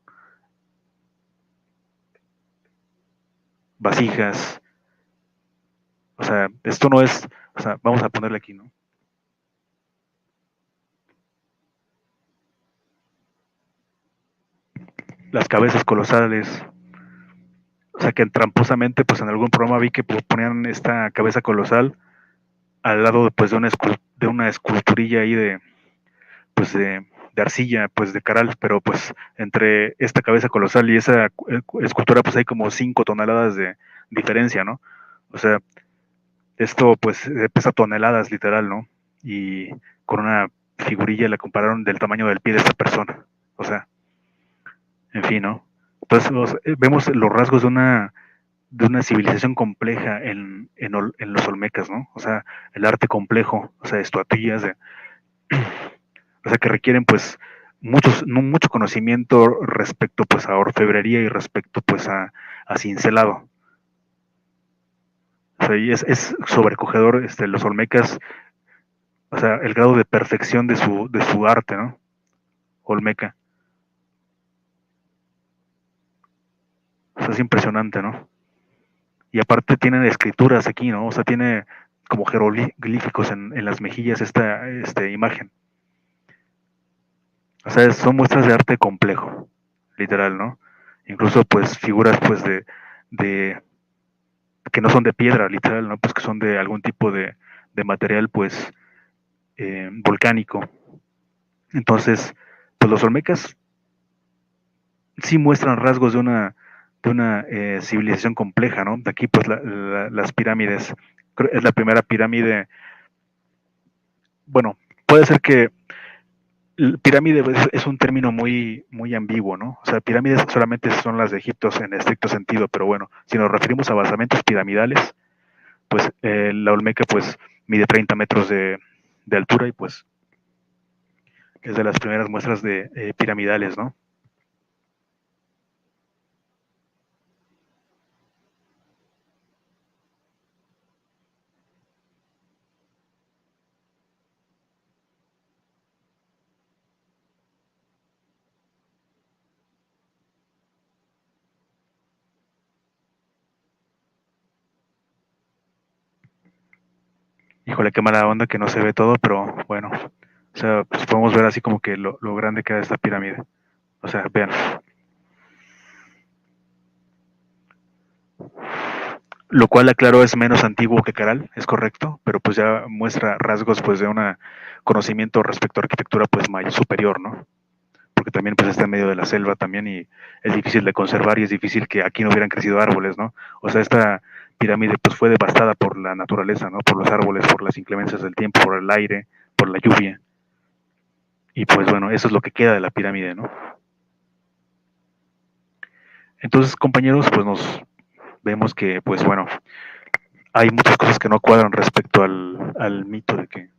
Vasijas, o sea, esto no es, o sea, vamos a ponerle aquí, ¿no? Las cabezas colosales, o sea, que tramposamente pues en algún programa vi que pues, ponían esta cabeza colosal al lado pues de una esculturilla ahí pues de arcilla, pues de Caral, pero pues entre esta cabeza colosal y esa escultura pues hay como 5 toneladas de diferencia, ¿no? O sea, esto pues pesa toneladas literal, ¿no? Y con una figurilla la compararon del tamaño del pie de esta persona. O sea, en fin, ¿no? Entonces vemos los rasgos de una civilización compleja en los olmecas, ¿no? O sea, el arte complejo, o sea, estatuillas, o sea, que requieren pues mucho conocimiento respecto pues a orfebrería y respecto pues a cincelado. O sea, y es sobrecogedor los olmecas, o sea, el grado de perfección de su arte, ¿no? Olmeca. O sea, es impresionante, ¿no? Y aparte tienen escrituras aquí, ¿no? O sea, tiene como jeroglíficos en las mejillas esta imagen. O sea, son muestras de arte complejo, literal, ¿no? Incluso pues figuras pues de que no son de piedra, literal, ¿no? Pues que son de algún tipo de material pues volcánico. Entonces, pues los olmecas sí muestran rasgos de una civilización compleja, ¿no? De aquí pues las pirámides, es la primera pirámide, bueno, puede ser que pirámide es un término muy ambiguo, ¿no? O sea, pirámides solamente son las de Egipto en estricto sentido, pero bueno, si nos referimos a basamentos piramidales, pues la Olmeca pues mide 30 metros de altura y pues es de las primeras muestras de piramidales, ¿no? Híjole, qué mala onda que no se ve todo, pero bueno, o sea, pues podemos ver así como que lo grande que es esta pirámide. O sea, vean. Lo cual, aclaro, es menos antiguo que Caral, es correcto, pero pues ya muestra rasgos pues de un conocimiento respecto a arquitectura pues mayor, superior, ¿no? Porque también pues está en medio de la selva también y es difícil de conservar y es difícil que aquí no hubieran crecido árboles, ¿no? O sea, esta pirámide pues fue devastada por la naturaleza, ¿no? Por los árboles, por las inclemencias del tiempo, por el aire, por la lluvia. Y pues bueno, eso es lo que queda de la pirámide, ¿no? Entonces, compañeros, pues nos vemos que, pues bueno, hay muchas cosas que no cuadran respecto al mito de que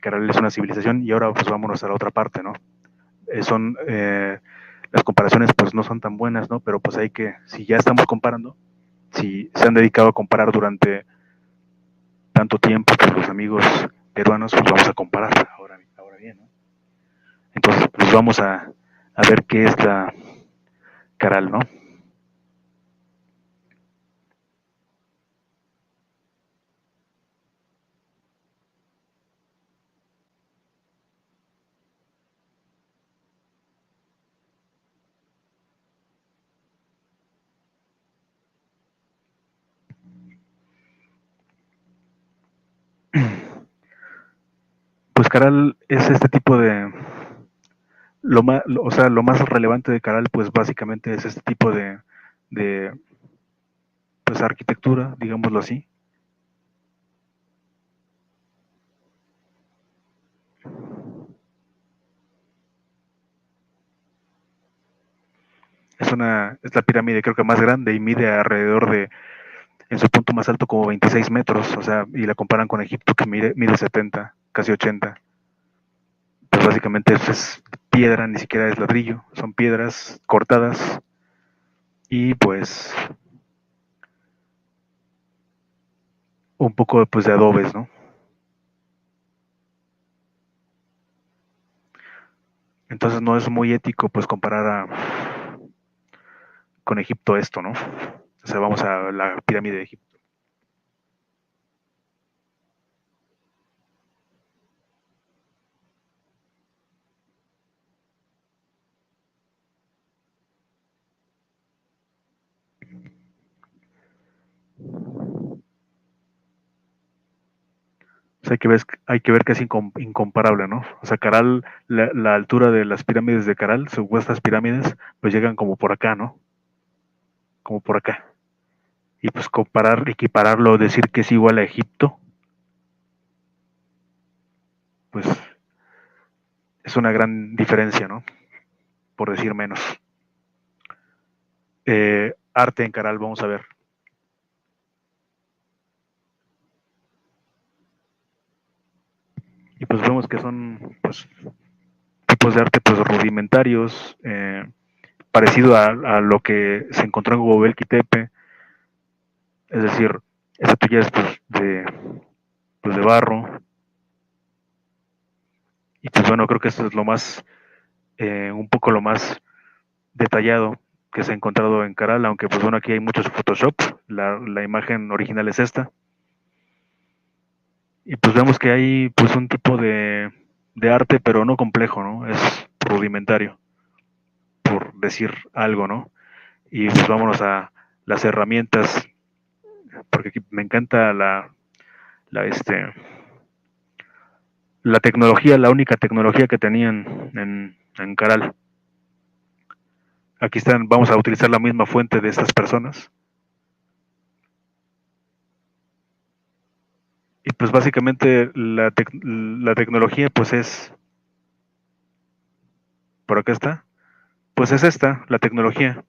Caral es una civilización y ahora pues vámonos a la otra parte, ¿no? son las comparaciones pues no son tan buenas, ¿no? Pero pues hay que, si ya estamos comparando, si se han dedicado a comparar durante tanto tiempo con los amigos peruanos, pues vamos a comparar ahora bien, ¿no? Entonces, pues vamos a ver qué es la Caral, ¿no? Pues Caral es este tipo de o sea, lo más relevante de Caral, pues básicamente es este tipo de pues arquitectura, digámoslo así. Es la pirámide creo que más grande y mide alrededor de, en su punto más alto, como 26 metros, o sea, y la comparan con Egipto que mide 70, casi 80. Pues básicamente eso es piedra, ni siquiera es ladrillo, son piedras cortadas y pues un poco pues de adobes, ¿no? Entonces no es muy ético pues comparar con Egipto esto, ¿no? O sea, vamos a la pirámide de Egipto. O sea, hay que ver que es incomparable, ¿no? O sea, Caral, la altura de las pirámides de Caral, supuestas pirámides, pues llegan como por acá, ¿no? Como por acá. Y pues comparar, equipararlo, decir que es igual a Egipto, pues es una gran diferencia, ¿no? Por decir menos. Arte en Caral, vamos a ver. Y pues vemos que son pues tipos de arte pues rudimentarios, parecido a lo que se encontró en Gobekli Tepe, es decir, estatuillas pues de barro. Y pues bueno, creo que esto es lo más, un poco lo más detallado que se ha encontrado en Caral, aunque pues bueno, aquí hay muchos Photoshop, la imagen original es esta. Y pues vemos que hay pues un tipo de arte, pero no complejo, ¿no? Es rudimentario, por decir algo, ¿no? Y pues vámonos a las herramientas, porque aquí me encanta la, este, la tecnología, la única tecnología que tenían en Caral. Aquí están, vamos a utilizar la misma fuente de estas personas. Y pues básicamente la tecnología pues es, por acá está, pues es esta, la tecnología.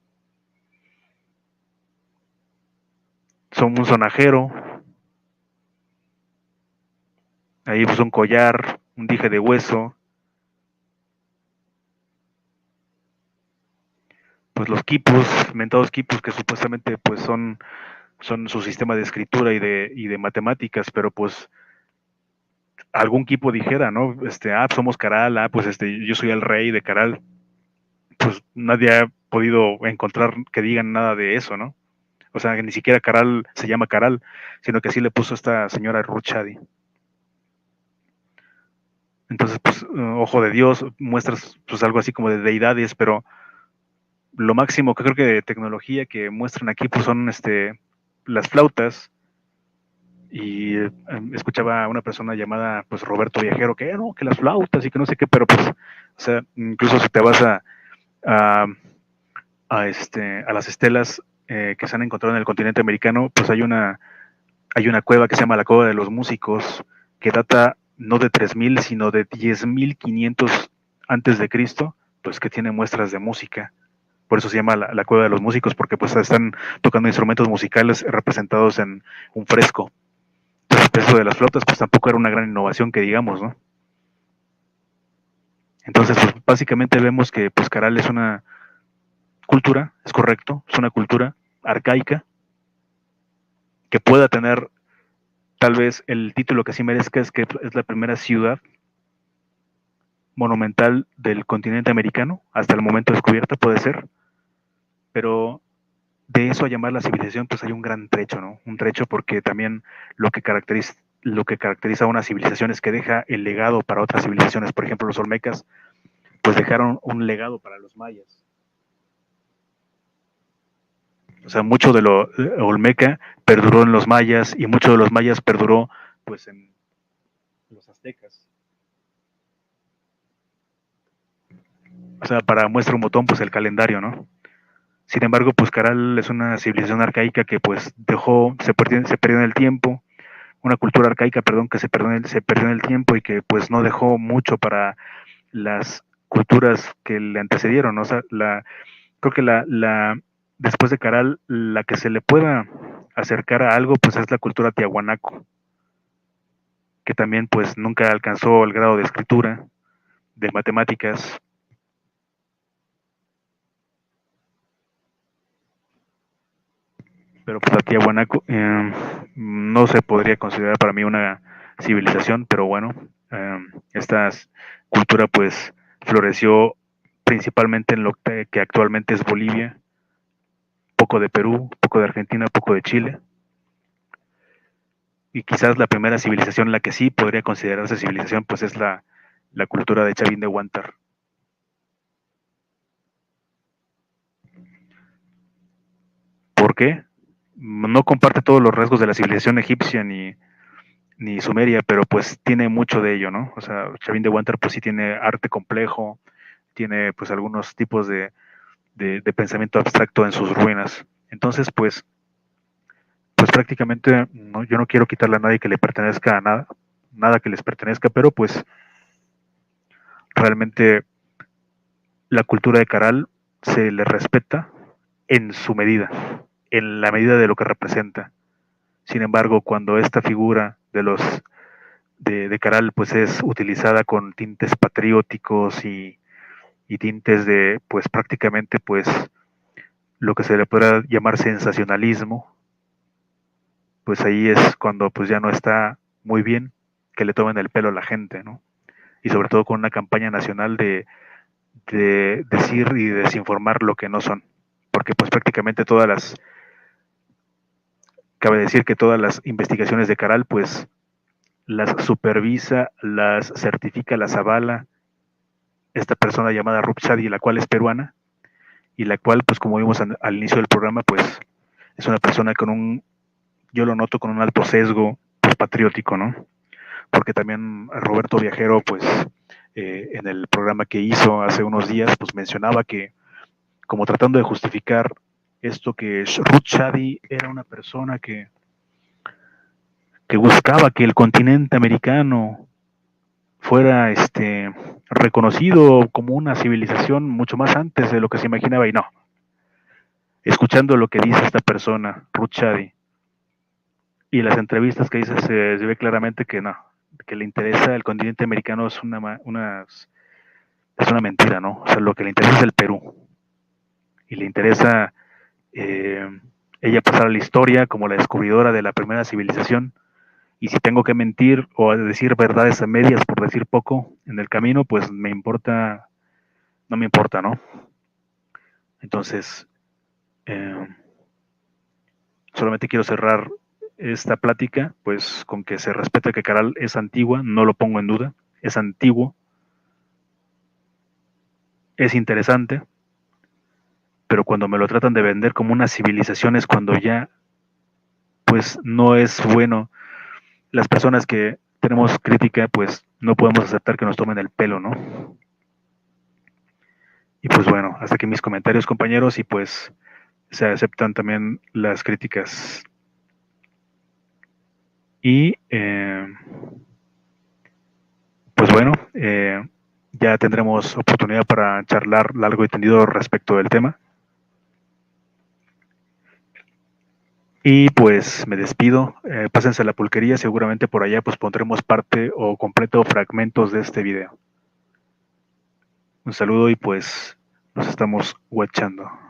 Son un sonajero, ahí pues un collar, un dije de hueso, pues los quipus, mentados quipus que supuestamente pues son su sistema de escritura y de matemáticas, pero pues algún quipo dijera, ¿no? Somos Caral, pues yo soy el rey de Caral. Pues nadie ha podido encontrar que digan nada de eso, ¿no? O sea, que ni siquiera Caral se llama Caral, sino que así le puso esta señora Ruchadi. Entonces, pues, ojo de Dios, muestras pues algo así como de deidades, pero lo máximo que creo que de tecnología que muestran aquí pues son las flautas. Y escuchaba a una persona llamada pues Roberto Viajero que no, que las flautas y que no sé qué, pero pues, o sea, incluso si te vas a, a las estelas que se han encontrado en el continente americano, pues hay una cueva que se llama la Cueva de los Músicos, que data no de 3000, sino de 10.500 antes de Cristo, pues que tiene muestras de música. Por eso se llama la Cueva de los Músicos, porque pues están tocando instrumentos musicales representados en un fresco. Entonces, eso de las flautas, pues tampoco era una gran innovación que digamos, ¿no? Entonces, pues básicamente vemos que pues Caral es una cultura, es correcto, es una cultura arcaica que pueda tener tal vez el título que sí merezca, es que es la primera ciudad monumental del continente americano, hasta el momento descubierta, puede ser, pero de eso a llamar la civilización, pues hay un gran trecho, ¿no? Un trecho porque también lo que caracteriza a una civilización es que deja el legado para otras civilizaciones. Por ejemplo, los olmecas, pues dejaron un legado para los mayas. O sea, mucho de lo olmeca perduró en los mayas y mucho de los mayas perduró, pues, en los aztecas. O sea, para muestra un botón, pues el calendario, ¿no? Sin embargo, pues Caral es una civilización arcaica que pues se perdió en el tiempo, una cultura arcaica, perdón, que se perdió en el tiempo y que pues no dejó mucho para las culturas que le antecedieron, ¿no? O sea, creo que después de Caral, la que se le pueda acercar a algo, pues es la cultura tiahuanaco, que también pues nunca alcanzó el grado de escritura, de matemáticas, pero pues la Tiahuanaco no se podría considerar para mí una civilización, pero bueno, esta cultura pues floreció principalmente en lo que actualmente es Bolivia, poco de Perú, poco de Argentina, poco de Chile, y quizás la primera civilización, la que sí podría considerarse civilización, pues es la cultura de Chavín de Huántar. ¿Por qué? No comparte todos los rasgos de la civilización egipcia ni Sumeria, pero pues tiene mucho de ello, ¿no? O sea, Chavín de Huántar pues sí tiene arte complejo, tiene pues algunos tipos de pensamiento abstracto en sus ruinas. Entonces, pues prácticamente no, yo no quiero quitarle a nadie que le pertenezca a nada, nada que les pertenezca, pero pues realmente la cultura de Caral se le respeta en su medida, en la medida de lo que representa. Sin embargo, cuando esta figura de Caral pues es utilizada con tintes patrióticos y tintes de pues prácticamente pues lo que se le pueda llamar sensacionalismo, pues ahí es cuando pues ya no está muy bien que le tomen el pelo a la gente, ¿no? Y sobre todo con una campaña nacional de decir y desinformar lo que no son, porque pues prácticamente cabe decir que todas las investigaciones de Caral pues las supervisa, las certifica, las avala esta persona llamada Rup Shadi, la cual es peruana, y la cual, pues como vimos al inicio del programa, pues es una persona yo lo noto con un alto sesgo pues, patriótico, ¿no? Porque también Roberto Viajero, pues en el programa que hizo hace unos días, pues mencionaba que como tratando de justificar esto que Ruth Shadi era una persona que buscaba que el continente americano fuera reconocido como una civilización mucho más antes de lo que se imaginaba y no. Escuchando lo que dice esta persona, Ruth Shadi, y las entrevistas que dice se ve claramente que no, que le interesa el continente americano es una mentira, ¿no? O sea, lo que le interesa es el Perú y le interesa eh, ella pasar a la historia como la descubridora de la primera civilización y si tengo que mentir o decir verdades a medias por decir poco en el camino, pues no me importa, ¿no? Entonces, eh, solamente quiero cerrar esta plática, pues con que se respete que Caral es antigua, no lo pongo en duda, es antiguo, es interesante, pero cuando me lo tratan de vender como una civilización es cuando ya, pues no es bueno. Las personas que tenemos crítica, pues no podemos aceptar que nos tomen el pelo, ¿no? Y pues bueno, hasta aquí mis comentarios, compañeros, y pues se aceptan también las críticas. Y pues bueno, ya tendremos oportunidad para charlar largo y tendido respecto del tema. Y pues me despido, pásense a la pulquería, seguramente por allá pues pondremos parte o completo fragmentos de este video. Un saludo y pues nos estamos guachando.